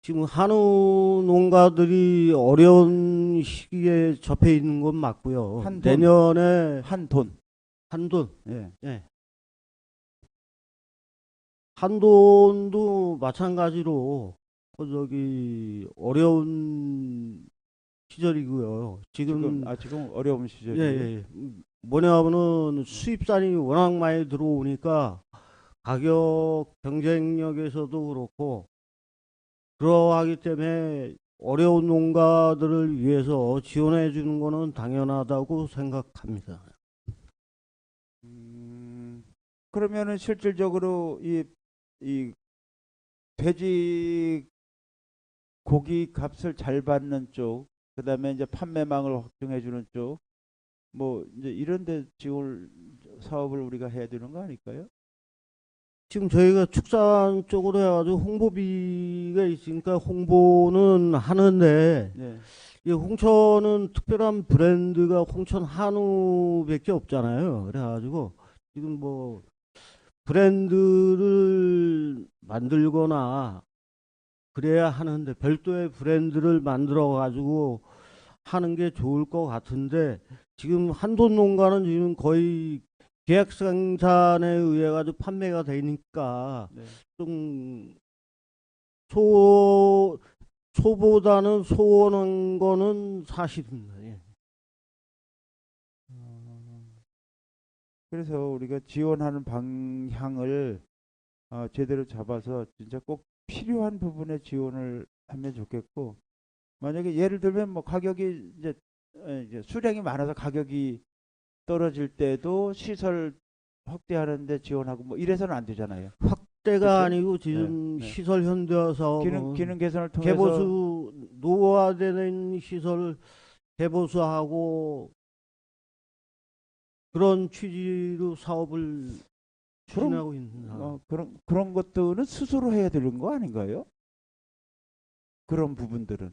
B: 지금 한우 농가들이 어려운 시기에 접해 있는 건 맞고요.
C: 한돈.
B: 내년에
C: 한돈.
B: 한돈,
C: 예.
B: 예. 한돈도 마찬가지로 어려운 시절이고요. 지금
C: 지금 어려운
B: 예,
C: 시절이에요.
B: 예. 뭐냐면은 수입산이 워낙 많이 들어오니까 가격 경쟁력에서도 그렇고 그러하기 때문에 어려운 농가들을 위해서 지원해 주는 거는 당연하다고 생각합니다.
C: 그러면은 실질적으로 이 돼지 고기 값을 잘 받는 쪽, 그다음에 이제 판매망을 확충해 주는 쪽, 뭐 이제 이런 데 지원 사업을 우리가 해야 되는 거 아닐까요?
B: 지금 저희가 축산 쪽으로 해가지고 홍보비가 있으니까 홍보는 하는데
C: 네.
B: 이 홍천은 특별한 브랜드가 홍천 한우밖에 없잖아요. 그래가지고 지금 뭐 브랜드를 만들거나 그래야 하는데 별도의 브랜드를 만들어 가지고 하는 게 좋을 것 같은데 지금 한돈 농가는 지금 거의 계약 생산에 의해 가지고 판매가 되니까
C: 네.
B: 좀 소보다는 소원한 거는 사실입니다. 예.
C: 그래서 우리가 지원하는 방향을 제대로 잡아서 진짜 꼭 필요한 부분에 지원을 하면 좋겠고, 만약에 예를 들면 뭐 가격이 이제 수량이 많아서 가격이 떨어질 때도 시설 확대하는데 지원하고 뭐 이래서는 안 되잖아요.
B: 확대가
C: 그쵸?
B: 아니고 지금
C: 네, 네.
B: 시설 현대화 사업은
C: 기능 개선을 통해서
B: 개보수 노후화되는 시설 개보수하고 그런 취지로 사업을 추진하고 있는
C: 그런 것들은 스스로 해야 되는 거 아닌가요? 그런 부분들은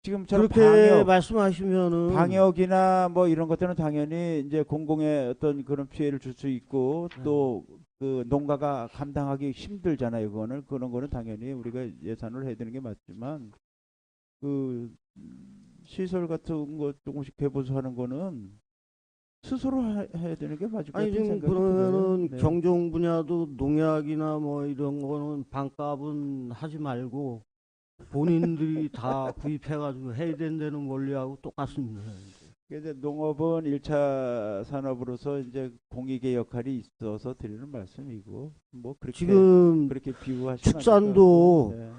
C: 지금처럼
B: 그렇게 말씀하시면은
C: 방역이나 뭐 이런 것들은 당연히 이제 공공의 어떤 그런 피해를 줄 수 있고 또 그 농가가 감당하기 힘들잖아요. 그런 거는 당연히 우리가 예산을 해야 되는 게 맞지만 그 시설 같은 거 조금씩 개보수하는 거는 스스로 해야 되는 게 맞을 것
B: 아니
C: 같은
B: 지금
C: 생각이
B: 그러면은
C: 들어요. 네.
B: 경종 분야도 농약이나 뭐 이런 거는 반값은 하지 말고 본인들이 다 구입해가지고 해야 된다는 원리하고 똑같습니다.
C: 이제 농업은 1차 산업으로서 이제 공익의 역할이 있어서 드리는 말씀이고 뭐
B: 지금
C: 그렇게 비유하시면
B: 축산도
C: 안 될 것 같고. 네.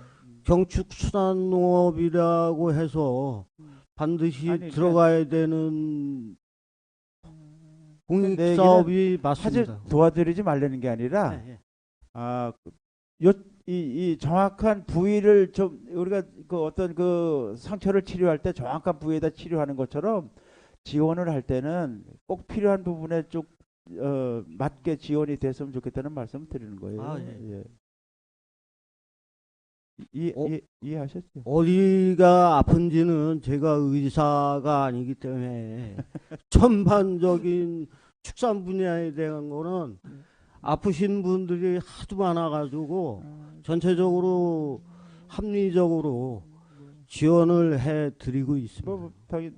B: 경축 순환농업이라고 해서 반드시
C: 아니,
B: 들어가야 되는 공익
C: 내
B: 사업이
C: 사실
B: 맞습니다.
C: 도와드리지 말라는 게 아니라
B: 네, 네.
C: 이 정확한 부위를 좀 우리가 그 어떤 그 상처를 치료할 때 정확한 부위에다 치료하는 것처럼 지원을 할 때는 꼭 필요한 부분에 쭉 맞게 지원이 됐으면 좋겠다는 말씀을 드리는 거예요.
B: 아, 예.
C: 예.
B: 어?
C: 이해하셨죠?
B: 어디가 아픈지는 제가 의사가 아니기 때문에 전반적인 축산 분야에 대한 거는 아프신 분들이 하도 많아가지고 전체적으로 합리적으로 지원을 해드리고 있습니다.
C: 뭐 당연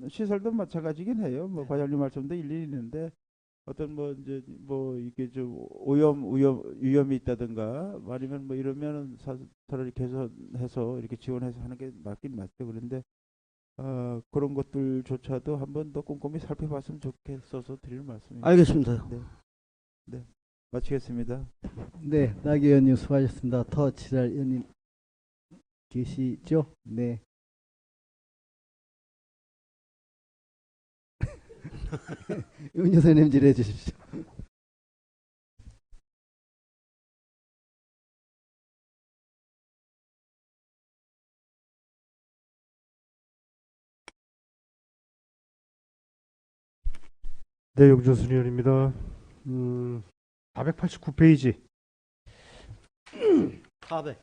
C: 시설도 마찬가지긴 해요. 뭐 과장님 말씀도 일리 있는데 어떤 뭐 이제 뭐 이게 좀 위험이 있다든가 아니면 뭐 이러면은 차라리 개선해서 이렇게 지원해서 하는 게 맞긴 맞죠. 그런데 그런 것들조차도 한번 더 꼼꼼히 살펴봤으면 좋겠어서 드리는 말씀입니다.
B: 알겠습니다.
C: 네, 네, 마치겠습니다.
A: 네, 나 의원님 수고하셨습니다. 더 질의할 의원님 계시죠? 네. 은유 선생님 질의해 주십시오.
D: 네, 용준순 의원입니다. 489페이지.
B: 400.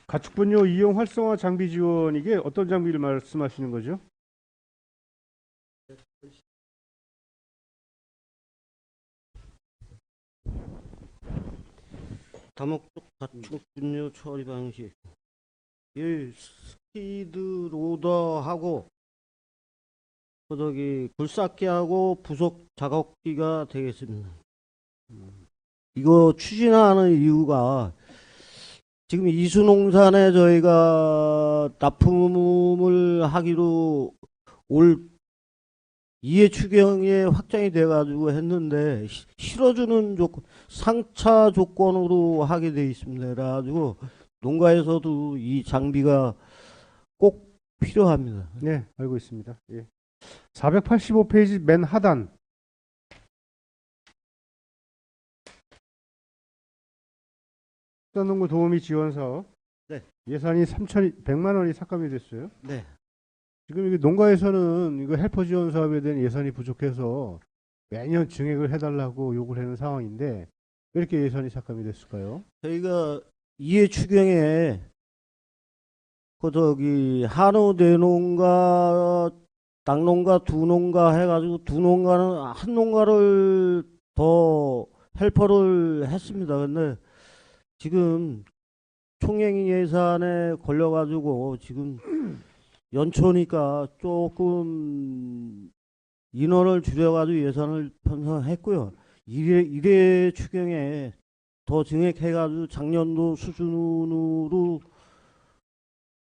D: 가축분뇨 이용 활성화 장비 지원, 이게 어떤 장비를 말씀하시는 거죠?
B: 다목적 가축 분뇨 처리 방식. 이 스피드 로더하고 저기 굴삭기하고 부속 작업기가 되겠습니다. 이거 추진하는 이유가 지금 이수농산에 저희가 납품을 하기로 올 이해 추경에 확정이 돼가지고 했는데 실어주는 조건, 상차 조건으로 하게 돼 있습니다. 그래가지고 농가에서도 이 장비가 꼭 필요합니다.
D: 네, 알고 있습니다. 예. 485페이지 맨 하단. 축산농구 도우미 지원 사업.
B: 네.
D: 예산이 3,100만 원이 삭감이 됐어요.
B: 네.
D: 지금 이게 농가에서는 이거 헬퍼 지원 사업에 대한 예산이 부족해서 매년 증액을 해달라고 요구를 하는 상황인데 왜 이렇게 예산이 삭감이 됐을까요?
B: 저희가 이해 추경에 그 저기 한우 대농가 낙농가 두 농가 해가지고 두 농가는 한 농가를 더 헬퍼를 했습니다. 근데 지금 총행 예산에 걸려가지고 지금 연초니까 조금 인원을 줄여가지고 예산을 편성했고요. 일회 추경에 더 증액해가지고 작년도 수준으로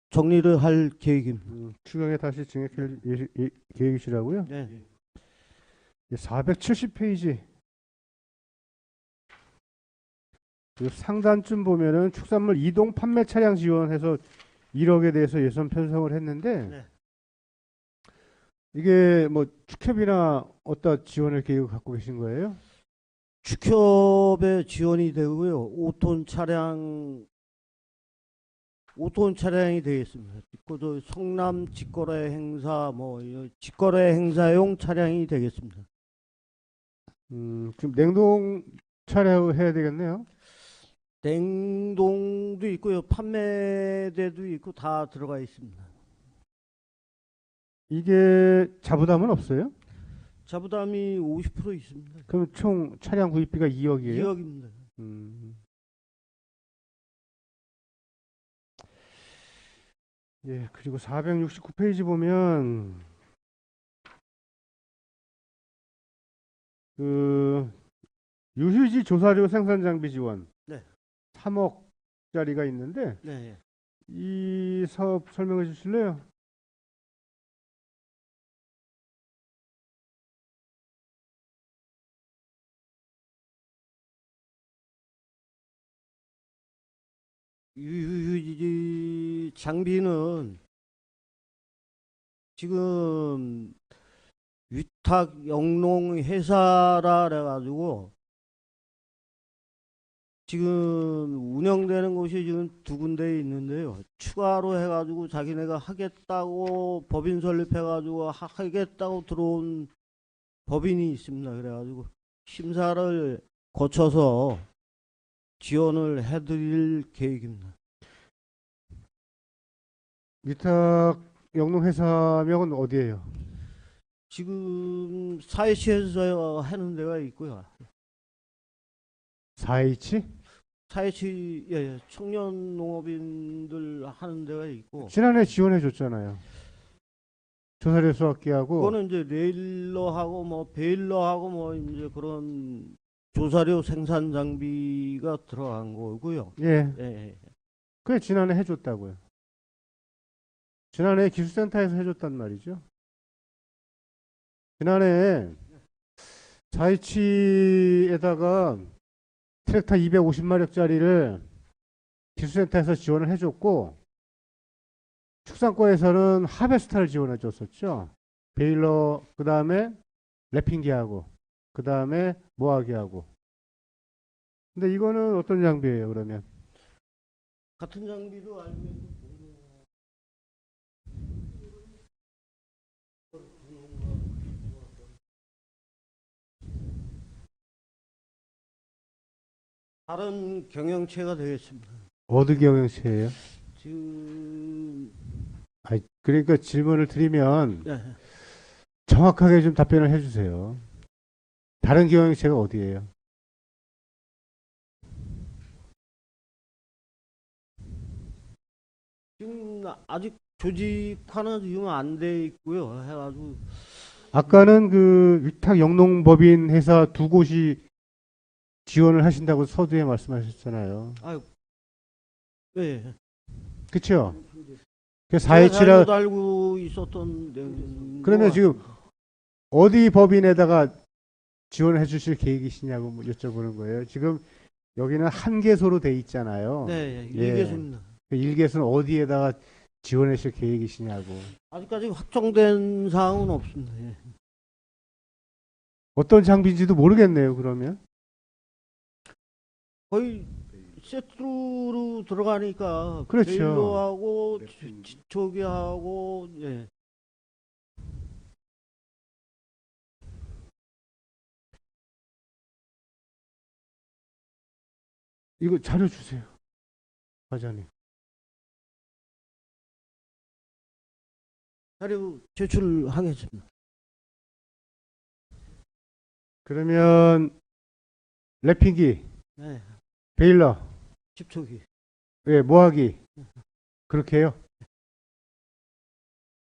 B: 정리를 할 계획입니다.
D: 추경에 다시 증액할 계획이시라고요?
B: 네.
D: 470페이지. 그 상단쯤 보면은 축산물 이동 판매 차량 지원해서 1억에 대해서 예산 편성을 했는데
B: 네.
D: 이게 뭐 축협이나 어디다 지원을 계획을 갖고 계신 거예요?
B: 축협에 지원이 되고요. 5톤 차량이 되겠습니다. 그 성남 직거래 행사 직거래 행사용 차량이 되겠습니다.
D: 지금 냉동 차량을 해야 되겠네요.
B: 냉동도 있고요. 판매대도 있고 다 들어가 있습니다.
D: 이게 자부담은 없어요?
B: 자부담이 50% 있습니다.
D: 그럼 총 차량 구입비가 2억이에요?
B: 2억입니다.
D: 예, 그리고 469페이지 보면 그 유휴지 조사료 생산 장비 지원
B: 네.
D: 3억짜리가 있는데
B: 네.
D: 이 사업 설명해 주실래요?
B: 이 장비는 지금 위탁 영농 회사라 그래가지고 지금 운영되는 곳이 지금 두 군데 있는데요. 추가로 해가지고 자기네가 하겠다고 법인 설립해가지고 하겠다고 들어온 법인이 있습니다. 그래가지고 심사를 거쳐서 지원을 해드릴 계획입니다.
D: 위탁 영농회사명은 어디예요?
B: 지금 사회시에서 하는 데가 있고요.
D: 4H?
B: 사회시 예, 청년 농업인들 하는 데가 있고
D: 지난해 지원해 줬잖아요. 조사료 수확기하고.
B: 그거는 이제 레일러하고 뭐 베일러하고 뭐 이제 그런 조사료 생산 장비가 들어간 거고요.
D: 예.
B: 예, 예.
D: 그래 지난해 해줬다고요. 지난해 기술센터에서 해줬단 말이죠. 지난해 4H에다가 트랙터 250마력짜리를 기술센터에서 지원을 해줬고 축산과에서는 하베스타를 지원해 줬었죠. 베일러 그 다음에 랩핑기하고 그 다음에 모아기하고. 근데 이거는 어떤 장비예요 그러면?
B: 같은 장비도 알면 다른 경영체가 되겠습니다.
D: 어느 경영체예요?
B: 지금
D: 아니, 그러니까 질문을 드리면
B: 예,
D: 정확하게 좀 답변을 해주세요. 다른 경영체가 어디예요?
B: 지금 아직 조직화는 지금 안 돼 있고요. 해가지고
D: 아까는 그 위탁 영농법인 회사 두 곳이 지원을 하신다고 서두에 말씀하셨잖아요.
B: 예.
D: 그렇죠? 그
B: 제가
D: 4H라
B: 잘못 알고 있었던 내용.
D: 그러면 지금 어디 법인에다가 지원을 해주실 계획이시냐고 뭐 여쭤보는 거예요. 지금 여기는 한 개소로 돼 있잖아요.
B: 네,
D: 예.
B: 일개소입니다.
D: 그 일개소는 어디에다가 지원하실 계획이시냐고.
B: 아직까지 확정된 사항은 없습니다. 예.
D: 어떤 장비인지도 모르겠네요. 그러면
B: 거의 세트로 들어가니까
D: 그렇죠.
B: 베일러하고 지초기하고 예.
D: 이거 자료 주세요, 과장님.
B: 자료 제출하겠습니다.
D: 그러면 랩핑기,
B: 네,
D: 베일러,
B: 집초기.
D: 예, 모아기 그렇게 해요.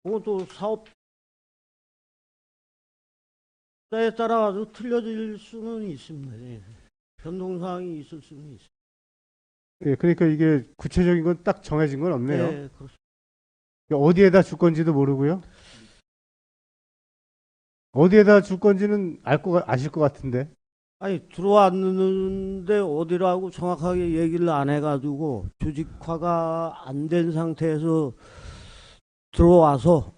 B: 그것도 사업자에 따라 아주 틀려질 수는 있습니다. 예. 변동사항이 있을 수는 있습니다.
D: 예, 그러니까 이게 구체적인 건 딱 정해진 건 없네요.
B: 네, 그렇습니다.
D: 어디에다 줄 건지도 모르고요. 어디에다 줄 건지는 아실 것 같은데.
B: 아니 들어왔는데 어디라고 정확하게 얘기를 안 해가지고 조직화가 안 된 상태에서 들어와서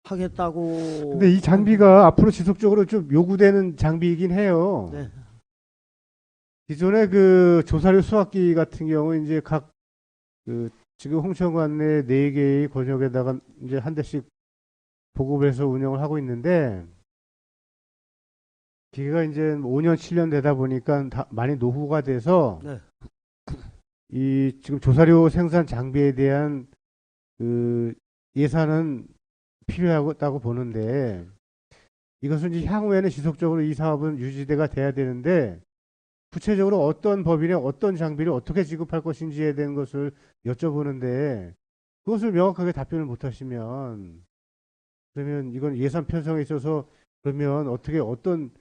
B: 하겠다고.
D: 근데 이 장비가 앞으로 지속적으로 좀 요구되는 장비이긴 해요.
B: 네.
D: 기존의 그 조사료 수확기 같은 경우 이제 각 그 지금 홍천관 내 4개의 권역에다가 이제 한 대씩 보급해서 운영을 하고 있는데 기계가 이제 5년 7년 되다 보니까 다 많이 노후가 돼서
B: 네.
D: 이 지금 조사료 생산 장비에 대한 그 예산은 필요하다고 보는데 이것은 이제 향후에는 지속적으로 이 사업은 유지가 돼야 되는데 구체적으로 어떤 법인에 어떤 장비를 어떻게 지급할 것인지에 대한 것을 여쭤보는데 그것을 명확하게 답변을 못 하시면 그러면 이건 예산 편성에 있어서 그러면 어떻게 어떤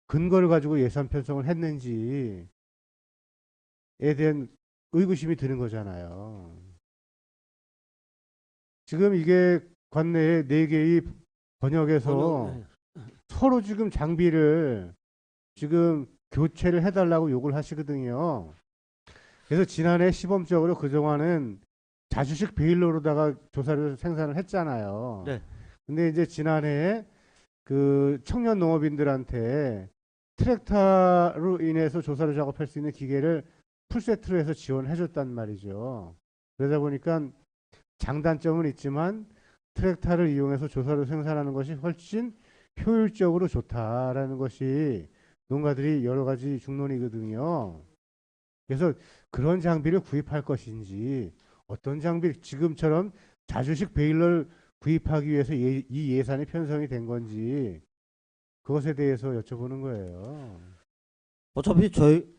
D: 근거를 가지고 예산 편성을 했는지에 대한 의구심이 드는 거잖아요. 지금 이게 관내에 4개의 번역에서
B: 네.
D: 서로 지금 장비를 지금 교체를 해달라고 요구를 하시거든요. 그래서 지난해 시범적으로 그동안은 자주식 베일러로다가 조사료 생산을 했잖아요.
B: 네.
D: 근데 이제 지난해에 그 청년 농업인들한테 트랙터로 인해서 조사료 작업할 수 있는 기계를 풀세트로 해서 지원해 줬단 말이죠. 그러다 보니까 장단점은 있지만 트랙터를 이용해서 조사료 생산하는 것이 훨씬 효율적으로 좋다라는 것이 농가들이 여러 가지 중론이거든요. 그래서 그런 장비를 구입할 것인지 어떤 장비 지금처럼 자주식 베일러를 구입하기 위해서 이 예산이 편성이 된 건지 그것에 대해서 여쭤보는 거예요.
B: 어차피 저희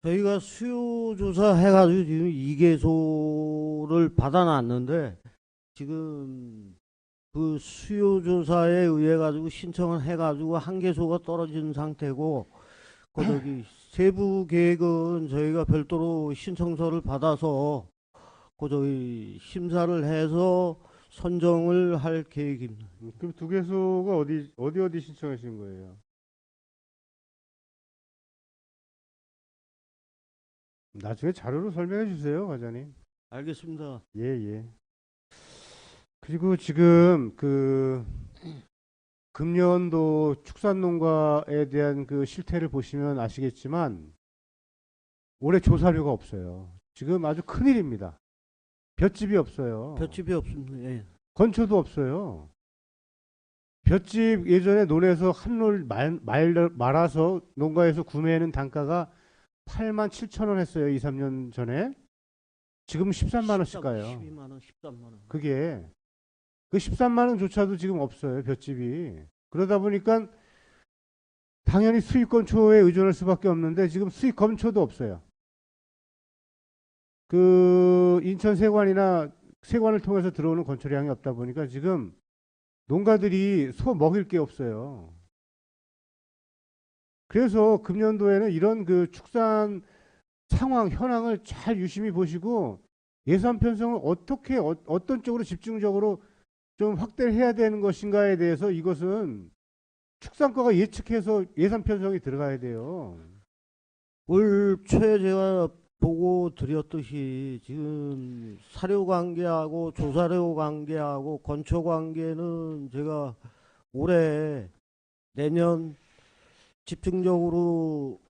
B: 저희가 수요 조사 해가지고 지금 2개소를 받아놨는데 지금 그 수요 조사에 의해 가지고 신청을 해가지고 1개소가 떨어진 상태고 그 저기 세부 계획은 저희가 별도로 신청서를 받아서 그 저희 심사를 해서 선정을 할 계획입니다.
D: 그럼 두 개소가 어디 신청하신 거예요? 나중에 자료로 설명해 주세요, 과장님.
B: 알겠습니다.
D: 예, 예. 그리고 지금 그 금년도 축산농가에 대한 그 실태를 보시면 아시겠지만 올해 조사료가 없어요. 지금 아주 큰일입니다. 볏집이 없어요.
B: 볏집이 없습니다. 예.
D: 건초도 없어요. 볏집 예전에 논에서 한롤 말아서 농가에서 구매하는 단가가 8만 7천 원 했어요. 2, 3년 전에. 지금 13만 원씩 가요.
B: 12만 원, 13만 원.
D: 그게 그 13만 원조차도 지금 없어요. 볏집이. 그러다 보니까 당연히 수입 건초에 의존할 수밖에 없는데 지금 수입 건초도 없어요. 그 인천 세관을 통해서 들어오는 건초량이 없다 보니까 지금 농가들이 소 먹일 게 없어요. 그래서 금년도에는 이런 그 축산 상황, 현황을 잘 유심히 보시고 예산 편성을 어떻게 어떤 쪽으로 집중적으로 좀 확대를 해야 되는 것인가에 대해서 이것은 축산과가 예측해서 예산 편성이 들어가야 돼요.
B: 올 초에 제가 보고 드렸듯이 지금 사료 관계하고 조사료 관계하고 건초 관계는 제가 올해 내년 집중적으로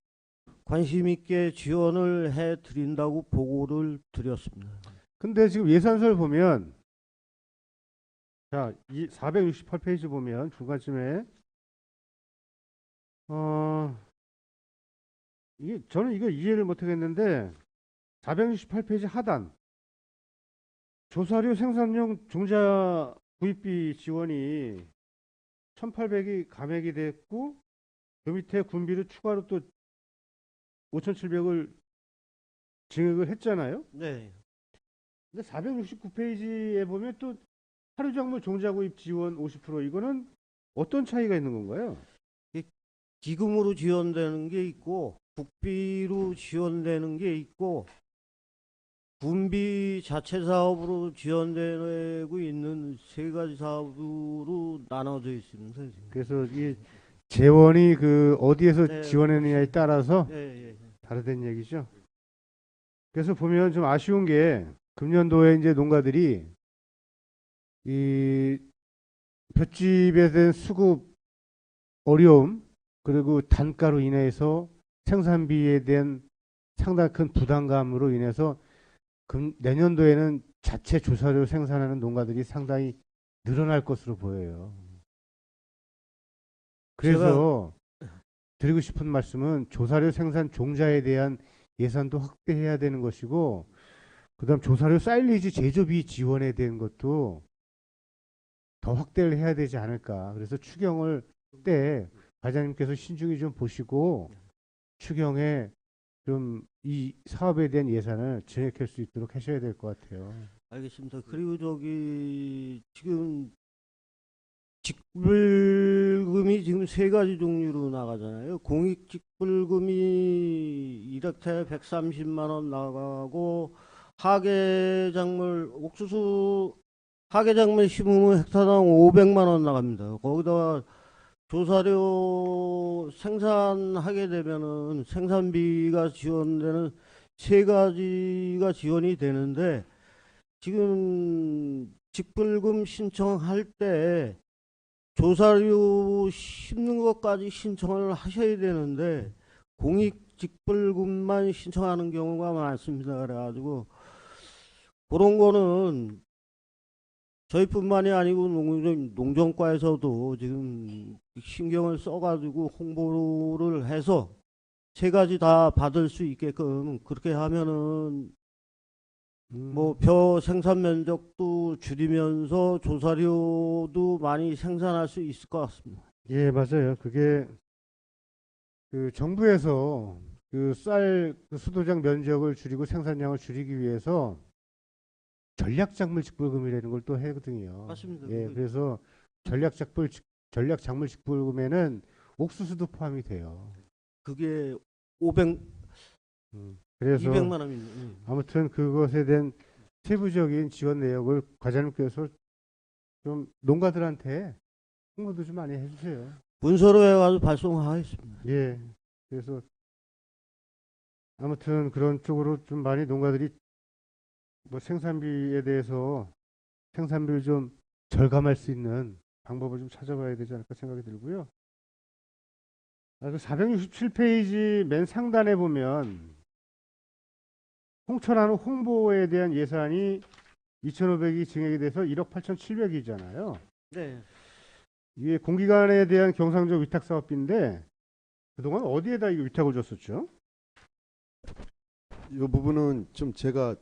B: 관심 있게 지원을 해 드린다고 보고를 드렸습니다.
D: 근데 지금 예산서를 보면 자, 이 468페이지 보면 중간쯤에 이게 저는 이거 이해를 못 하겠는데 468페이지 하단 조사료 생산용 종자 구입비 지원이 1,800이 감액이 됐고 그 밑에 군비를 추가로 또 5,700을 증액을 했잖아요.
B: 네.
D: 근데 469페이지에 보면 또 하루작물 종자 구입 지원 50% 이거는 어떤 차이가 있는 건가요?
B: 기금으로 지원되는 게 있고 국비로 지원되는 게 있고 군비 자체 사업으로 지원되고 있는 세 가지 사업으로 나눠져 있습니다. 지금.
D: 그래서 이 재원이 그 어디에서
B: 네,
D: 지원했느냐에 따라서
B: 예, 예.
D: 다르다는 얘기죠. 그래서 보면 좀 아쉬운 게 금년도에 이제 농가들이 이 볏집에 대한 수급 어려움 그리고 단가로 인해서 생산비에 대한 상당히 큰 부담감으로 인해서 내년도에는 자체 조사료 생산하는 농가들이 상당히 늘어날 것으로 보여요. 그래서 드리고 싶은 말씀은 조사료 생산 종자에 대한 예산도 확대해야 되는 것이고 그다음 조사료 사일리지 제조비 지원에 대한 것도 더 확대를 해야 되지 않을까. 그래서 추경을 때 과장님께서 신중히 좀 보시고 추경에 좀 이 사업에 대한 예산을 증액할 수 있도록 하셔야 될 것 같아요.
B: 알겠습니다. 그리고 저기 지금 직불금이 지금 세 가지 종류로 나가잖아요. 공익 직불금이 1헥타에 130만 원 나가고 하계작물 옥수수 하계작물 심으면 헥타당 500만 원 나갑니다. 거기다가 조사료 생산하게 되면은 생산비가 지원되는 세 가지가 지원이 되는데 지금 직불금 신청할 때 조사료 심는 것까지 신청을 하셔야 되는데 공익 직불금만 신청하는 경우가 많습니다. 그래가지고 그런 거는 저희뿐만이 아니고 농정과에서도 지금 신경을 써가지고 홍보를 해서 세 가지 다 받을 수 있게끔 그렇게 하면은 뭐 벼 생산 면적도 줄이면서 조사료도 많이 생산할 수 있을 것 같습니다.
D: 예, 맞아요. 그게 그 정부에서 그 쌀 수도장 면적을 줄이고 생산량을 줄이기 위해서 전략작물 직불금이라는 걸 또 하거든요.
B: 맞습니다.
D: 예, 그래서 전략작물 직불금에는 옥수수도 포함이 돼요.
B: 그게 500,
D: 그래서
B: 200만 원입니다.
D: 아무튼 그것에 대한 세부적인 지원 내역을 과장님께서 좀 농가들한테 홍보도 좀 많이 해주세요.
B: 문서로 해가지고 발송하겠습니다.
D: 예, 그래서 아무튼 그런 쪽으로 좀 많이 농가들이 뭐 생산비에 대해서 생산비를 좀 절감할 수 있는 방법을 좀 찾아봐야 되지 않을까 생각이 들고요. 그 467페이지 맨 상단에 보면 홍천하는 홍보에 대한 예산이 2,500이 증액이 돼서 1억 8,700이잖아요.
B: 네.
D: 이게 공기관에 대한 경상적 위탁 사업비인데 그동안 어디에다 이거 위탁을 줬었죠?
E: 이 부분은 좀 제가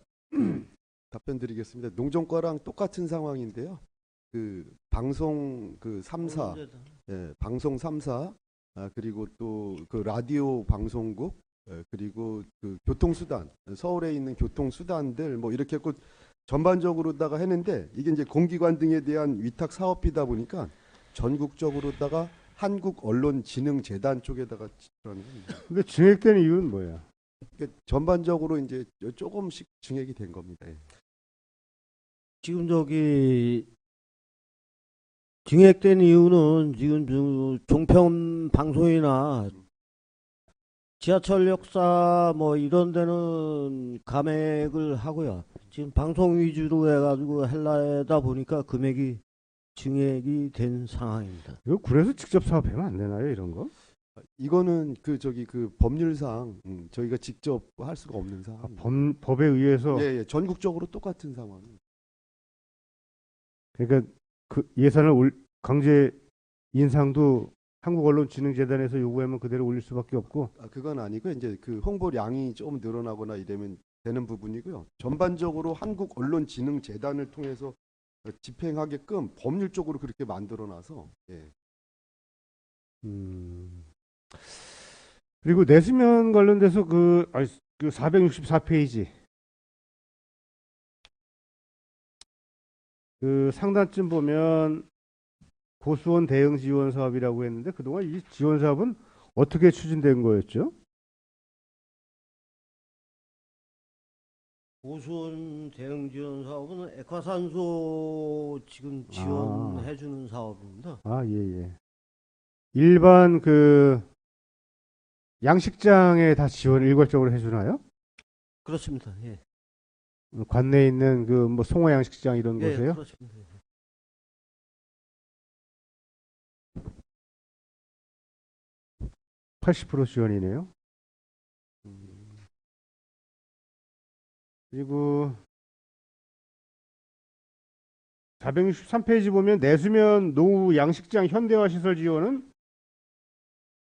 E: 답변 드리겠습니다. 농정과랑 똑같은 상황인데요. 그 방송 그 3사, 예, 방송 3사, 그리고 또 그 라디오 방송국, 그리고 그 교통수단, 서울에 있는 교통수단들 뭐 이렇게 했고 전반적으로다가 했는데 이게 이제 공기관 등에 대한 위탁 사업비다 보니까 전국적으로다가 한국언론진흥재단 쪽에다가 지출하는 겁니다.
D: 근데 증액된 이유는 뭐야?
E: 그러니까 전반적으로 이제 조금씩 증액이 된 겁니다. 예.
B: 지금 저기 증액된 이유는 지금 종편 방송이나 지하철 역사 뭐 이런 데는 감액을 하고요. 지금 방송 위주로 해가지고 헬라에다 보니까 금액이 증액이 된 상황입니다.
D: 이거 구에서 직접 사업하면 안 되나요, 이런 거?
E: 이거는 그 법률상 저희가 직접 할 수가 없는 상황.
D: 법에 의해서
E: 예, 전국적으로 똑같은 상황.
D: 그러니까 그 예산을 강제 인상도 한국언론진흥재단에서 요구하면 그대로 올릴 수밖에 없고.
E: 그건 아니고 이제 그 홍보량이 좀 늘어나거나 이러면 되는 부분이고요. 전반적으로 한국언론진흥재단을 통해서 집행하게끔 법률적으로 그렇게 만들어놔서. 예.
D: 그리고 내수면 관련돼서 그 464페이지 그 상단쯤 보면 고수원 대응 지원 사업이라고 했는데 그동안 이 지원 사업은 어떻게 추진된 거였죠?
B: 고수원 대응 지원 사업은 액화산소 지금 지원해주는 사업입니다.
D: 예. 일반 그 양식장에 다 지원을 일괄적으로 해주나요?
B: 그렇습니다. 예.
D: 관내에 있는 그 뭐 송어 양식장 이런
B: 예,
D: 곳에요?
B: 그렇습니다.
D: 80% 지원이네요. 그리고 463페이지 보면 내수면 노후 양식장 현대화 시설 지원은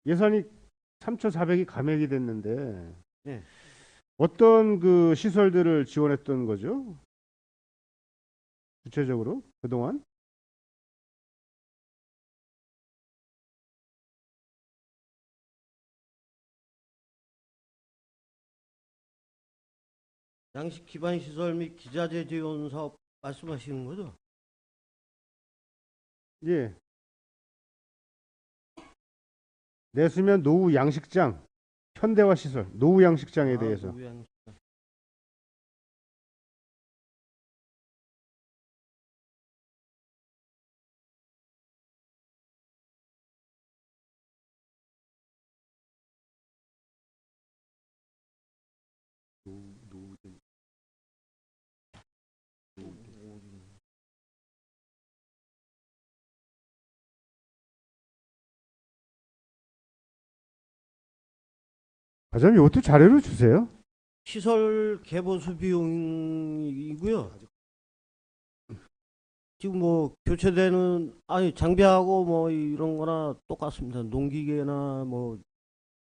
D: 예산이 3,400이 감액이 됐는데
B: 네.
D: 어떤 그 시설들을 지원했던 거죠? 구체적으로 그동안?
B: 양식 기반 시설 및 기자재 지원 사업 말씀하시는 거죠?
D: 예. 내수면 노후 양식장, 현대화 시설, 노후 양식장에 대해서. 과장님 이것도 자료를 주세요.
B: 시설 개보수 비용이고요. 지금 뭐 교체되는 아니 장비하고 뭐 이런 거나 똑같습니다. 농기계나 뭐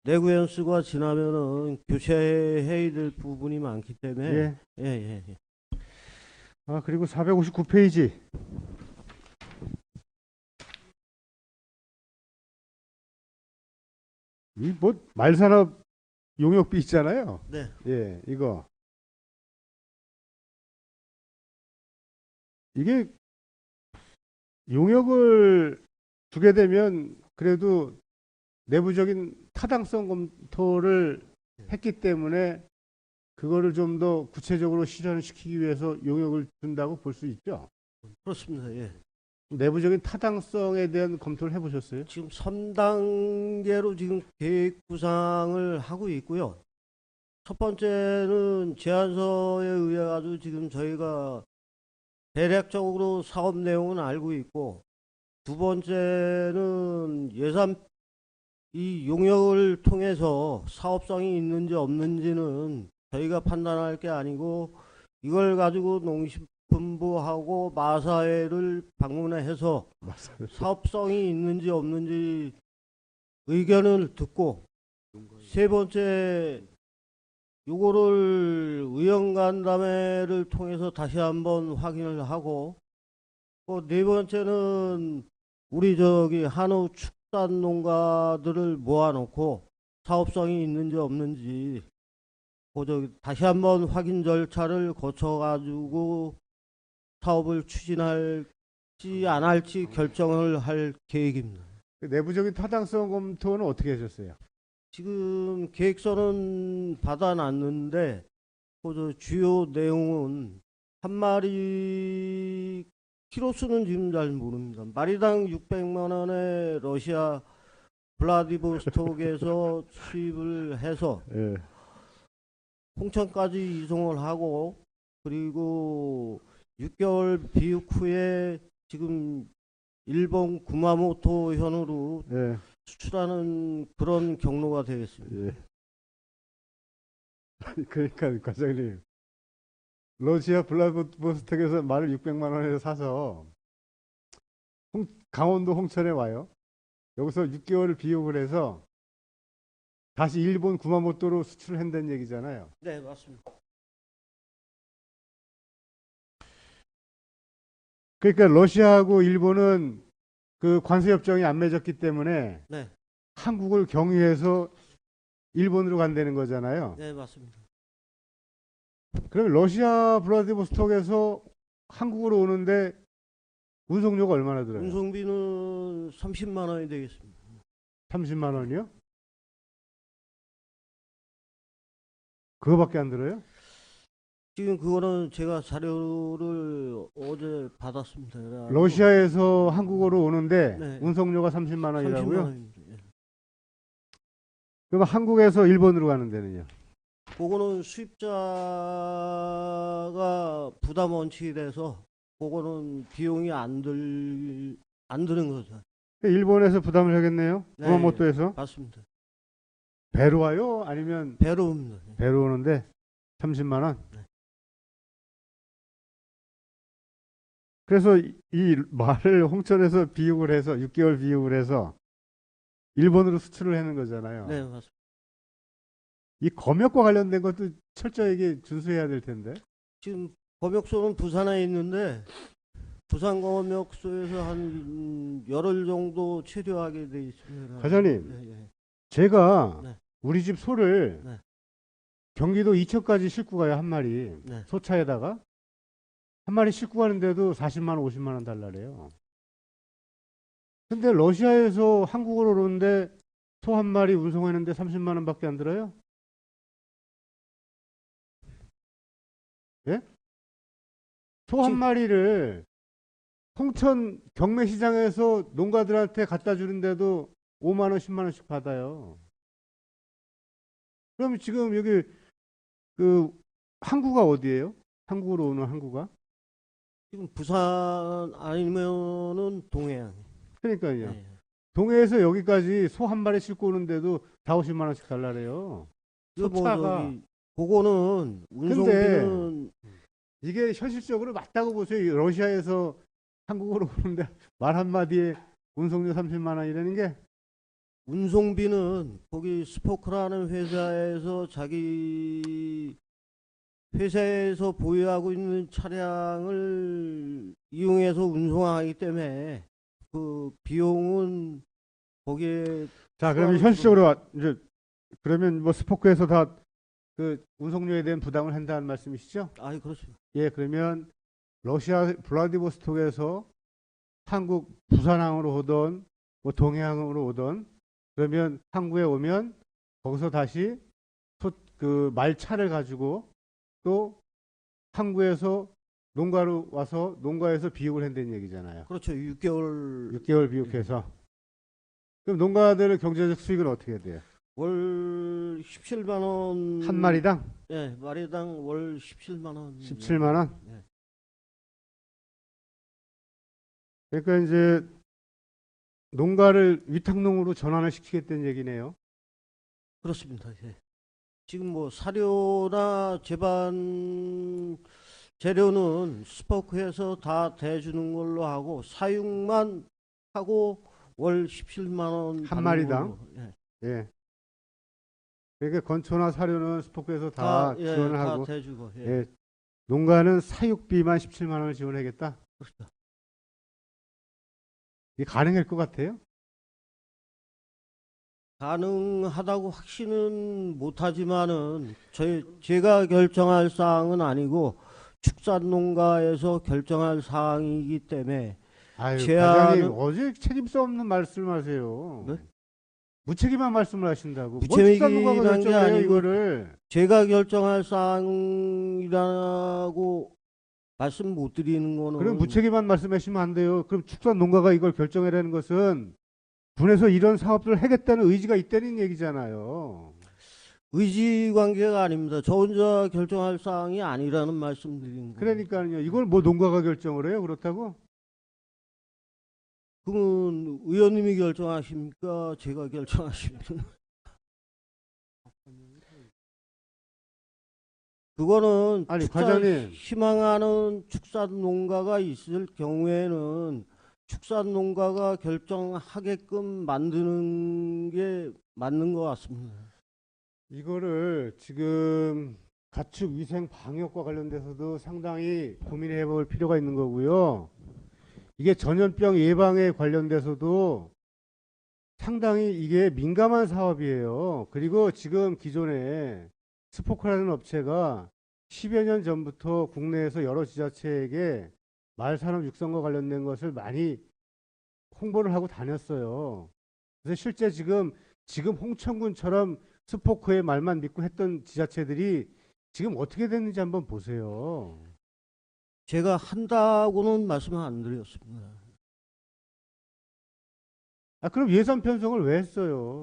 B: 내구 연수가 지나면은 교체해야 될 부분이 많기 때문에
D: 예.
B: 예.
D: 아, 그리고 459페이지. 이 뭐 말산업 용역비 있잖아요.
B: 네.
D: 예, 이거. 이게 용역을 주게 되면 그래도 내부적인 타당성 검토를 했기 때문에 그거를 좀 더 구체적으로 실현시키기 위해서 용역을 준다고 볼 수 있죠.
B: 그렇습니다. 예.
D: 내부적인 타당성에 대한 검토를 해보셨어요?
B: 지금 3단계로 지금 계획 구상을 하고 있고요. 첫 번째는 제안서에 의해 가지고 지금 저희가 대략적으로 사업 내용은 알고 있고, 두 번째는 예산 이 용역을 통해서 사업성이 있는지 없는지는 저희가 판단할 게 아니고, 이걸 가지고 농식품부하고 마사회를 방문해서 사업성이 있는지 없는지 의견을 듣고, 세 번째 요거를 의원간담회를 통해서 다시 한번 확인을 하고, 네 번째는 우리 저기 한우 축산 농가들을 모아놓고 사업성이 있는지 없는지 저기 다시 한번 확인 절차를 거쳐가지고 사업을 추진할지 안 할지 결정을 할 계획입니다.
D: 내부적인 타당성 검토는 어떻게 하셨어요?
B: 지금 계획서는 받아놨는데 그 주요 내용은 한 마리 키로수는 지금 잘 모릅니다. 마리당 600만 원에 러시아 블라디보스톡에서 수입을 해서
D: 예.
B: 홍천까지 이송을 하고, 그리고 6개월 비육 후에 지금 일본 구마모토 현으로
D: 예.
B: 수출하는 그런 경로가 되겠습니다.
D: 예. 그러니까 과장님, 러시아 블라디보스톡에서 말을 600만 원에 사서 강원도 홍천에 와요. 여기서 6개월을 비용을 해서 다시 일본 구마모토로 수출을 한다는 얘기잖아요.
B: 네, 맞습니다.
D: 그러니까 러시아하고 일본은 그 관세 협정이 안 맺었기 때문에
B: 네,
D: 한국을 경유해서 일본으로 간다는 거잖아요.
B: 네, 맞습니다.
D: 그럼 러시아 블라디보스톡에서 한국으로 오는데 운송료가 얼마나 들어요?
B: 운송비는 30만 원이 되겠습니다.
D: 30만 원이요? 그거밖에 안 들어요?
B: 지금 그거는 제가 자료를 어제 받았습니다. 그래가지고
D: 러시아에서 한국으로 오는데
B: 네.
D: 운송료가 30만
B: 30만
D: 원이라고요?
B: 원입니다. 예.
D: 그럼 한국에서 일본으로 가는 데는요?
B: 그거는 수입자가 부담 원칙이 돼서 그거는 비용이 안 드는 거죠.
D: 일본에서 부담을 하겠네요?
B: 네.
D: 구마모토에서?
B: 맞습니다.
D: 배로 와요? 아니면
B: 배로 옵니다. 예.
D: 배로 오는데 30만 원?
B: 네.
D: 그래서 이 말을 홍천에서 비육을 해서 6개월 비육을 해서 일본으로 수출을 하는 거잖아요.
B: 네, 맞습니다.
D: 이 검역과 관련된 것도 철저하게 준수해야 될 텐데.
B: 지금 검역소는 부산에 있는데 부산 검역소에서 한 열흘 정도 체류하게 돼 있습니다.
D: 과장님,
B: 예, 예.
D: 제가
B: 네.
D: 우리 집 소를
B: 네.
D: 경기도 이천까지 싣고 가요, 한 마리.
B: 네.
D: 소차에다가. 한 마리 싣고 가는데도 40만 원, 50만 원 달라래요. 근데 러시아에서 한국으로 오는데 소 한 마리 운송했는데 30만 원밖에 안 들어요? 예? 소 한 마리를 홍천 경매시장에서 농가들한테 갖다 주는데도 5만 원, 10만 원씩 받아요. 그럼 지금 여기 그 항구가 어디예요? 한국으로 오는 항구가?
B: 지금 부산 아니면은 동해안.
D: 그러니까요.
B: 예.
D: 동해에서 여기까지 소 한 마리 싣고 오는데도 4, 50만 원씩 달라래요.
B: 이거 뭐
D: 소차가.
B: 저기 그거는 운송비는
D: 이게 현실적으로 맞다고 보세요. 이 러시아에서 한국으로 오는데 말 한마디에 운송료 30만 원이라는 게.
B: 운송비는 거기 스포크라는 회사에서 자기 회사에서 보유하고 있는 차량을 이용해서 운송하기 때문에 그 비용은 거기에
D: 자, 그러면
B: 수학으로-
D: 현실적으로 이제 그러면 뭐 스포크에서 다 그 운송료에 대한 부담을 한다는 말씀이시죠?
B: 아이 그렇죠.
D: 예, 그러면 러시아 블라디보스톡에서 한국 부산항으로 오던 뭐 동해항으로 오던 그러면 항구에 오면 거기서 다시 그 말차를 가지고 또 항구에서 농가로 와서 농가에서 비육을 한다는 얘기잖아요.
B: 그렇죠. 6개월
D: 6개월 비육해서. 그럼 농가들의 경제적 수익은 어떻게 돼요?
B: 월 17만 원
D: 한 마리당
B: 예, 마리당 월 17만 원.
D: 17만 원?
B: 네.
D: 그러니까 이제 농가를 위탁농으로 전환을 시키겠다는 얘기네요.
B: 그렇습니다. 예. 지금 뭐 사료나 제반 재료는 스포크에서 다 대주는 걸로 하고 사육만 하고 월 17만 원
D: 한 마리당?
B: 걸로. 예.
D: 예. 그러니까 건초나 사료는 스포크에서 다
B: 예,
D: 지원을
B: 다
D: 하고
B: 대주고. 예.
D: 예. 농가는 사육비만 17만 원을 지원하겠다.
B: 그렇습니다.
D: 이게 가능할 것 같아요?
B: 가능하다고 확신은 못하지만은 제가 결정할 사항은 아니고 축산농가에서 결정할 사항이기 때문에
D: 아유,
B: 제안은-
D: 과장님 어제 책임성 없는 말씀하세요.
B: 네?
D: 무책임한 말씀을 하신다고.
B: 무책임한
D: 농가가
B: 게
D: 결정해요
B: 아니고
D: 이거를.
B: 제가 결정할 사항이라고 말씀 못 드리는 거는
D: 그럼 무책임한 말씀하시면 안 돼요. 그럼 축산 농가가 이걸 결정해라는 것은 군에서 이런 사업들을 하겠다는 의지가 있다는 얘기잖아요.
B: 의지 관계가 아닙니다. 저 혼자 결정할 사항이 아니라는 말씀 드리는 거예요.
D: 그러니까요. 이걸 뭐 농가가 결정을 해요? 그렇다고?
B: 그건 의원님이 결정하십니까? 제가 결정하십니까? 그거는
D: 아니, 과장님.
B: 희망하는 축산 농가가 있을 경우에는 축산 농가가 결정하게끔 만드는 게 맞는 것 같습니다.
D: 이거를 지금 가축 위생 방역과 관련돼서도 상당히 고민해 볼 필요가 있는 거고요. 이게 전염병 예방에 관련돼서도 상당히 이게 민감한 사업이에요. 그리고 지금 기존에 스포크라는 업체가 10여 년 전부터 국내에서 여러 지자체에게 말산업 육성과 관련된 것을 많이 홍보를 하고 다녔어요. 그래서 실제 지금 홍천군처럼 스포크의 말만 믿고 했던 지자체들이 지금 어떻게 됐는지 한번 보세요.
B: 제가 한다고는 말씀을 안 드렸습니다.
D: 아, 그럼 예산 편성을 왜 했어요?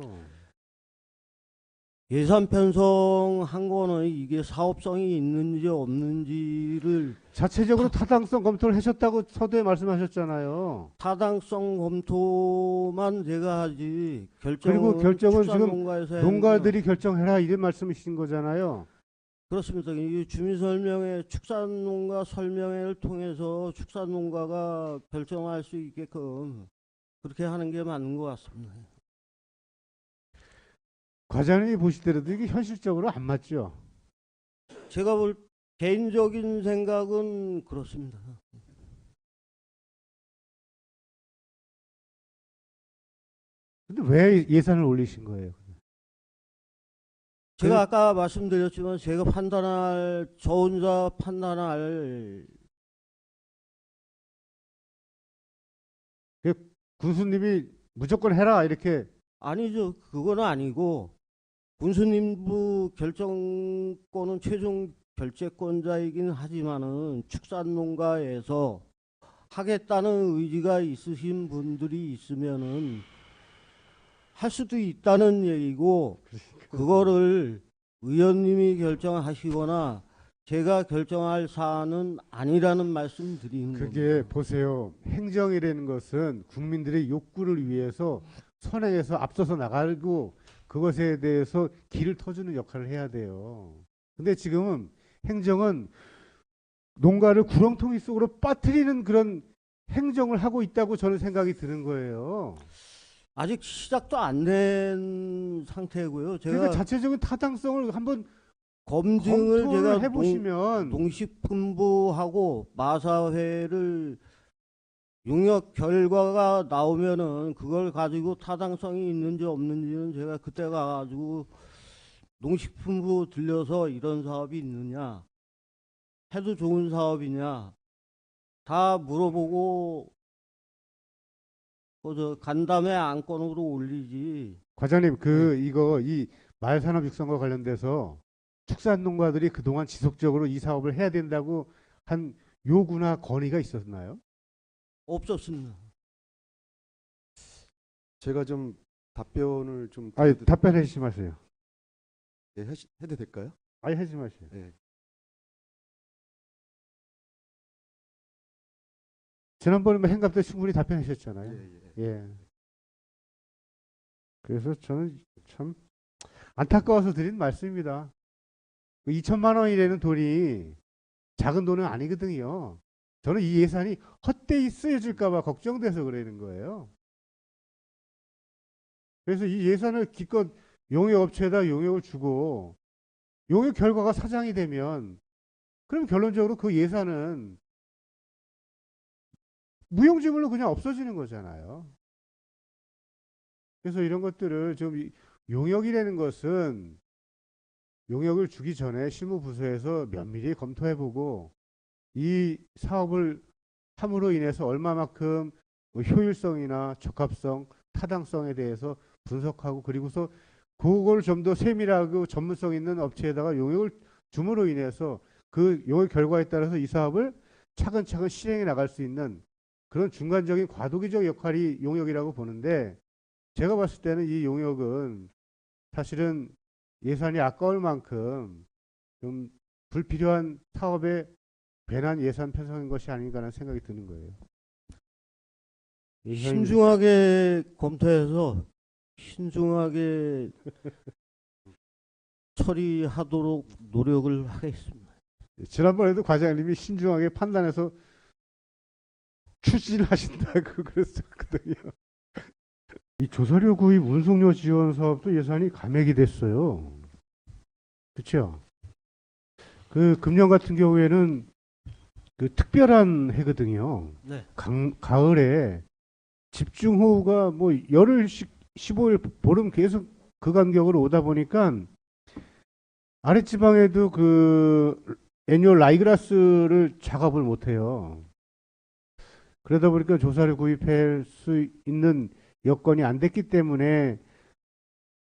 B: 예산 편성한 거는 이게 사업성이 있는지 없는지를
D: 자체적으로 타당성 검토를 하셨다고 서두에 말씀하셨잖아요.
B: 타당성 검토만 제가 하지
D: 그리고 결정은 지금
B: 축산농가에서
D: 농가들이 결정해라 이런 말씀이신 거잖아요.
B: 그렇습니다. 이 주민설명회 축산농가 설명회를 통해서 축산농가가 결정할 수 있게끔 그렇게 하는 게 맞는 것 같습니다.
D: 과장님이 보시더라도 이게 현실적으로 안 맞죠.
B: 제가 볼 개인적인 생각은 그렇습니다.
D: 근데 왜 예산을 올리신 거예요?
B: 제가 아까 말씀드렸지만 제가 저 혼자 판단할
D: 군수님이 무조건 해라 이렇게
B: 아니죠. 그건 아니고 군수님부 결정권은 최종 결재권자이긴 하지만은 축산농가에서 하겠다는 의지가 있으신 분들이 있으면은 할 수도 있다는 얘기고, 그거를 의원님이 결정하시거나 제가 결정할 사안은 아니라는 말씀 드리는
D: 그게
B: 겁니다.
D: 보세요. 행정이라는 것은 국민들의 욕구를 위해서 선행해서 앞서서 나가고 그것에 대해서 길을 터주는 역할을 해야 돼요. 근데 지금은 행정은 농가를 구렁텅이 속으로 빠뜨리는 그런 행정을 하고 있다고 저는 생각이 드는 거예요.
B: 아직 시작도 안 된 상태고요. 제가
D: 그러니까 자체적인 타당성을 한번
B: 검증을
D: 검토를
B: 제가
D: 해보시면
B: 농식품부하고 마사회를 용역 결과가 나오면은 그걸 가지고 타당성이 있는지 없는지는 제가 그때 가가지고 농식품부 들려서 이런 사업이 있느냐, 해도 좋은 사업이냐 다 물어보고 저 간담회 안건으로 올리지.
D: 과장님 이거 이 마을산업 육성과 관련돼서 축산농가들이 그동안 지속적으로 이 사업을 해야 된다고 한 요구나 건의가 있었나요?
B: 없었습니다.
E: 제가 좀 답변을 좀
D: 아니
E: 드려도-
D: 답변해 주시 마세요.
E: 예, 해도 될까요?
D: 아니 하지 마세요.
E: 예.
D: 지난번에 행감 때 충분히
E: 예,
D: 답변하셨잖아요.
E: 예.
D: 예. 그래서 저는 참 안타까워서 드린 말씀입니다. 2천만 원이라는 돈이 작은 돈은 아니거든요. 저는 이 예산이 헛되이 쓰여질까 봐 걱정돼서 그러는 거예요. 그래서 이 예산을 기껏 용역업체에다 용역을 주고 용역 결과가 사장이 되면 그럼 결론적으로 그 예산은 무용지물로 그냥 없어지는 거잖아요. 그래서 이런 것들을 좀 용역이라는 것은 용역을 주기 전에 실무부서에서 면밀히 검토해보고 이 사업을 함으로 인해서 얼마만큼 뭐 효율성이나 적합성, 타당성에 대해서 분석하고 그리고서 그걸 좀 더 세밀하고 전문성 있는 업체에다가 용역을 줌으로 인해서 그 용역 결과에 따라서 이 사업을 차근차근 실행해 나갈 수 있는 그런 중간적인 과도기적 역할이 용역이라고 보는데 제가 봤을 때는 이 용역은 사실은 예산이 아까울 만큼 좀 불필요한 사업에 괜한 예산 편성인 것이 아닌가라는 생각이 드는 거예요.
B: 신중하게 검토해서 신중하게 처리하도록 노력을 하겠습니다.
D: 지난번에도 과장님이 신중하게 판단해서 추진을 하신다고 그랬었거든요. 이 조사료 구입 운송료 지원 사업도 예산이 감액이 됐어요. 그렇죠? 그 금년 같은 경우에는 그 특별한 해거든요.
B: 네.
D: 가을에 집중호우가 뭐 열흘씩 15일 보름 계속 그 간격으로 오다 보니까 아랫지방에도 그 애니얼 라이그라스를 작업을 못해요. 그러다 보니까 조사를 구입할 수 있는 여건이 안 됐기 때문에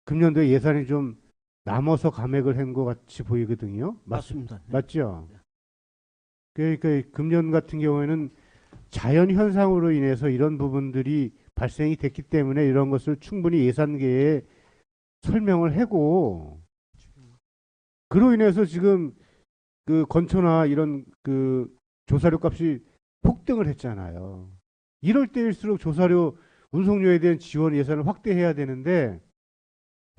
D: 금년도에 예산이 좀 남아서 감액을 한 것 같이 보이거든요.
B: 맞습니다. 네.
D: 맞죠? 그러니까 금년 같은 경우에는 자연 현상으로 인해서 이런 부분들이 발생이 됐기 때문에 이런 것을 충분히 예산계에 설명을 하고 그로 인해서 지금 그 건초나 이런 그 조사료 값이 폭등을 했잖아요. 이럴 때일수록 조사료 운송료에 대한 지원 예산을 확대해야 되는데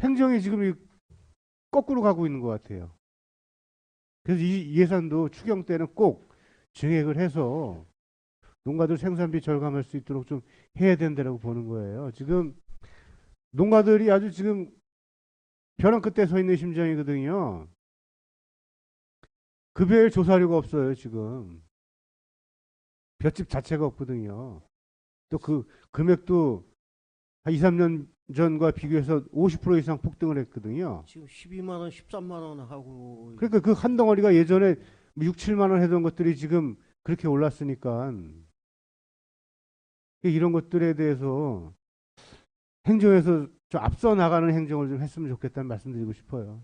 D: 행정이 지금 거꾸로 가고 있는 것 같아요. 그래서 이 예산도 추경 때는 꼭 증액을 해서 농가들 생산비 절감할 수 있도록 좀 해야 된다고 보는 거예요. 지금 농가들이 아주 지금 벼랑 끝에 서 있는 심정이거든요. 급여일 조사료가 없어요, 지금. 볏짚 자체가 없거든요. 또 그 금액도 한 2, 3년 전과 비교해서 50% 이상 폭등을 했거든요.
B: 지금 12만 원, 13만 원 하고
D: 그러니까 그 한 덩어리가 예전에 6, 7만 원 하던 것들이 지금 그렇게 올랐으니까 이런 것들에 대해서 행정에서 좀 앞서 나가는 행정을 좀 했으면 좋겠다는 말씀드리고 싶어요.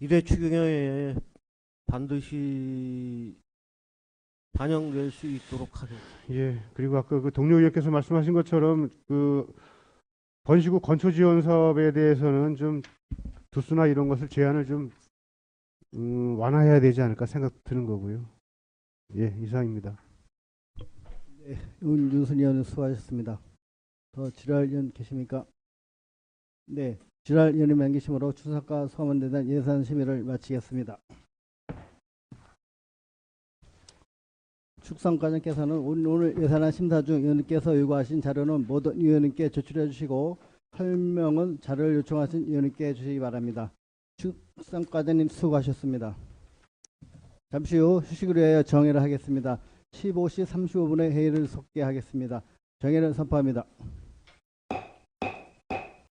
B: 이대 추경에 반드시 반영될 수 있도록 하겠습니다.
D: 예. 그리고 아까 그 동료 의원께서 말씀하신 것처럼 그 번시구 건초 지원 사업에 대해서는 좀 두수나 이런 것을 제한을 좀 완화해야 되지 않을까 생각 드는 거고요. 예, 이상입니다.
A: 윤준순 의원 수고하셨습니다. 더 질할 의원 계십니까? 네, 질할 의원이 안 계시므로 추석과 소원에 대한 예산 심의를 마치겠습니다. 축산과장께서는 오늘 예산안 심사 중 의원님께서 요구하신 자료는 모든 의원님께 제출해 주시고 설명은 자료를 요청하신 의원님께 주시기 바랍니다. 축산과장님 수고하셨습니다. 잠시 후 휴식을 위하여 정회를 하겠습니다. 15시 35분에 회의를 속개하겠습니다. 정회를 선포합니다.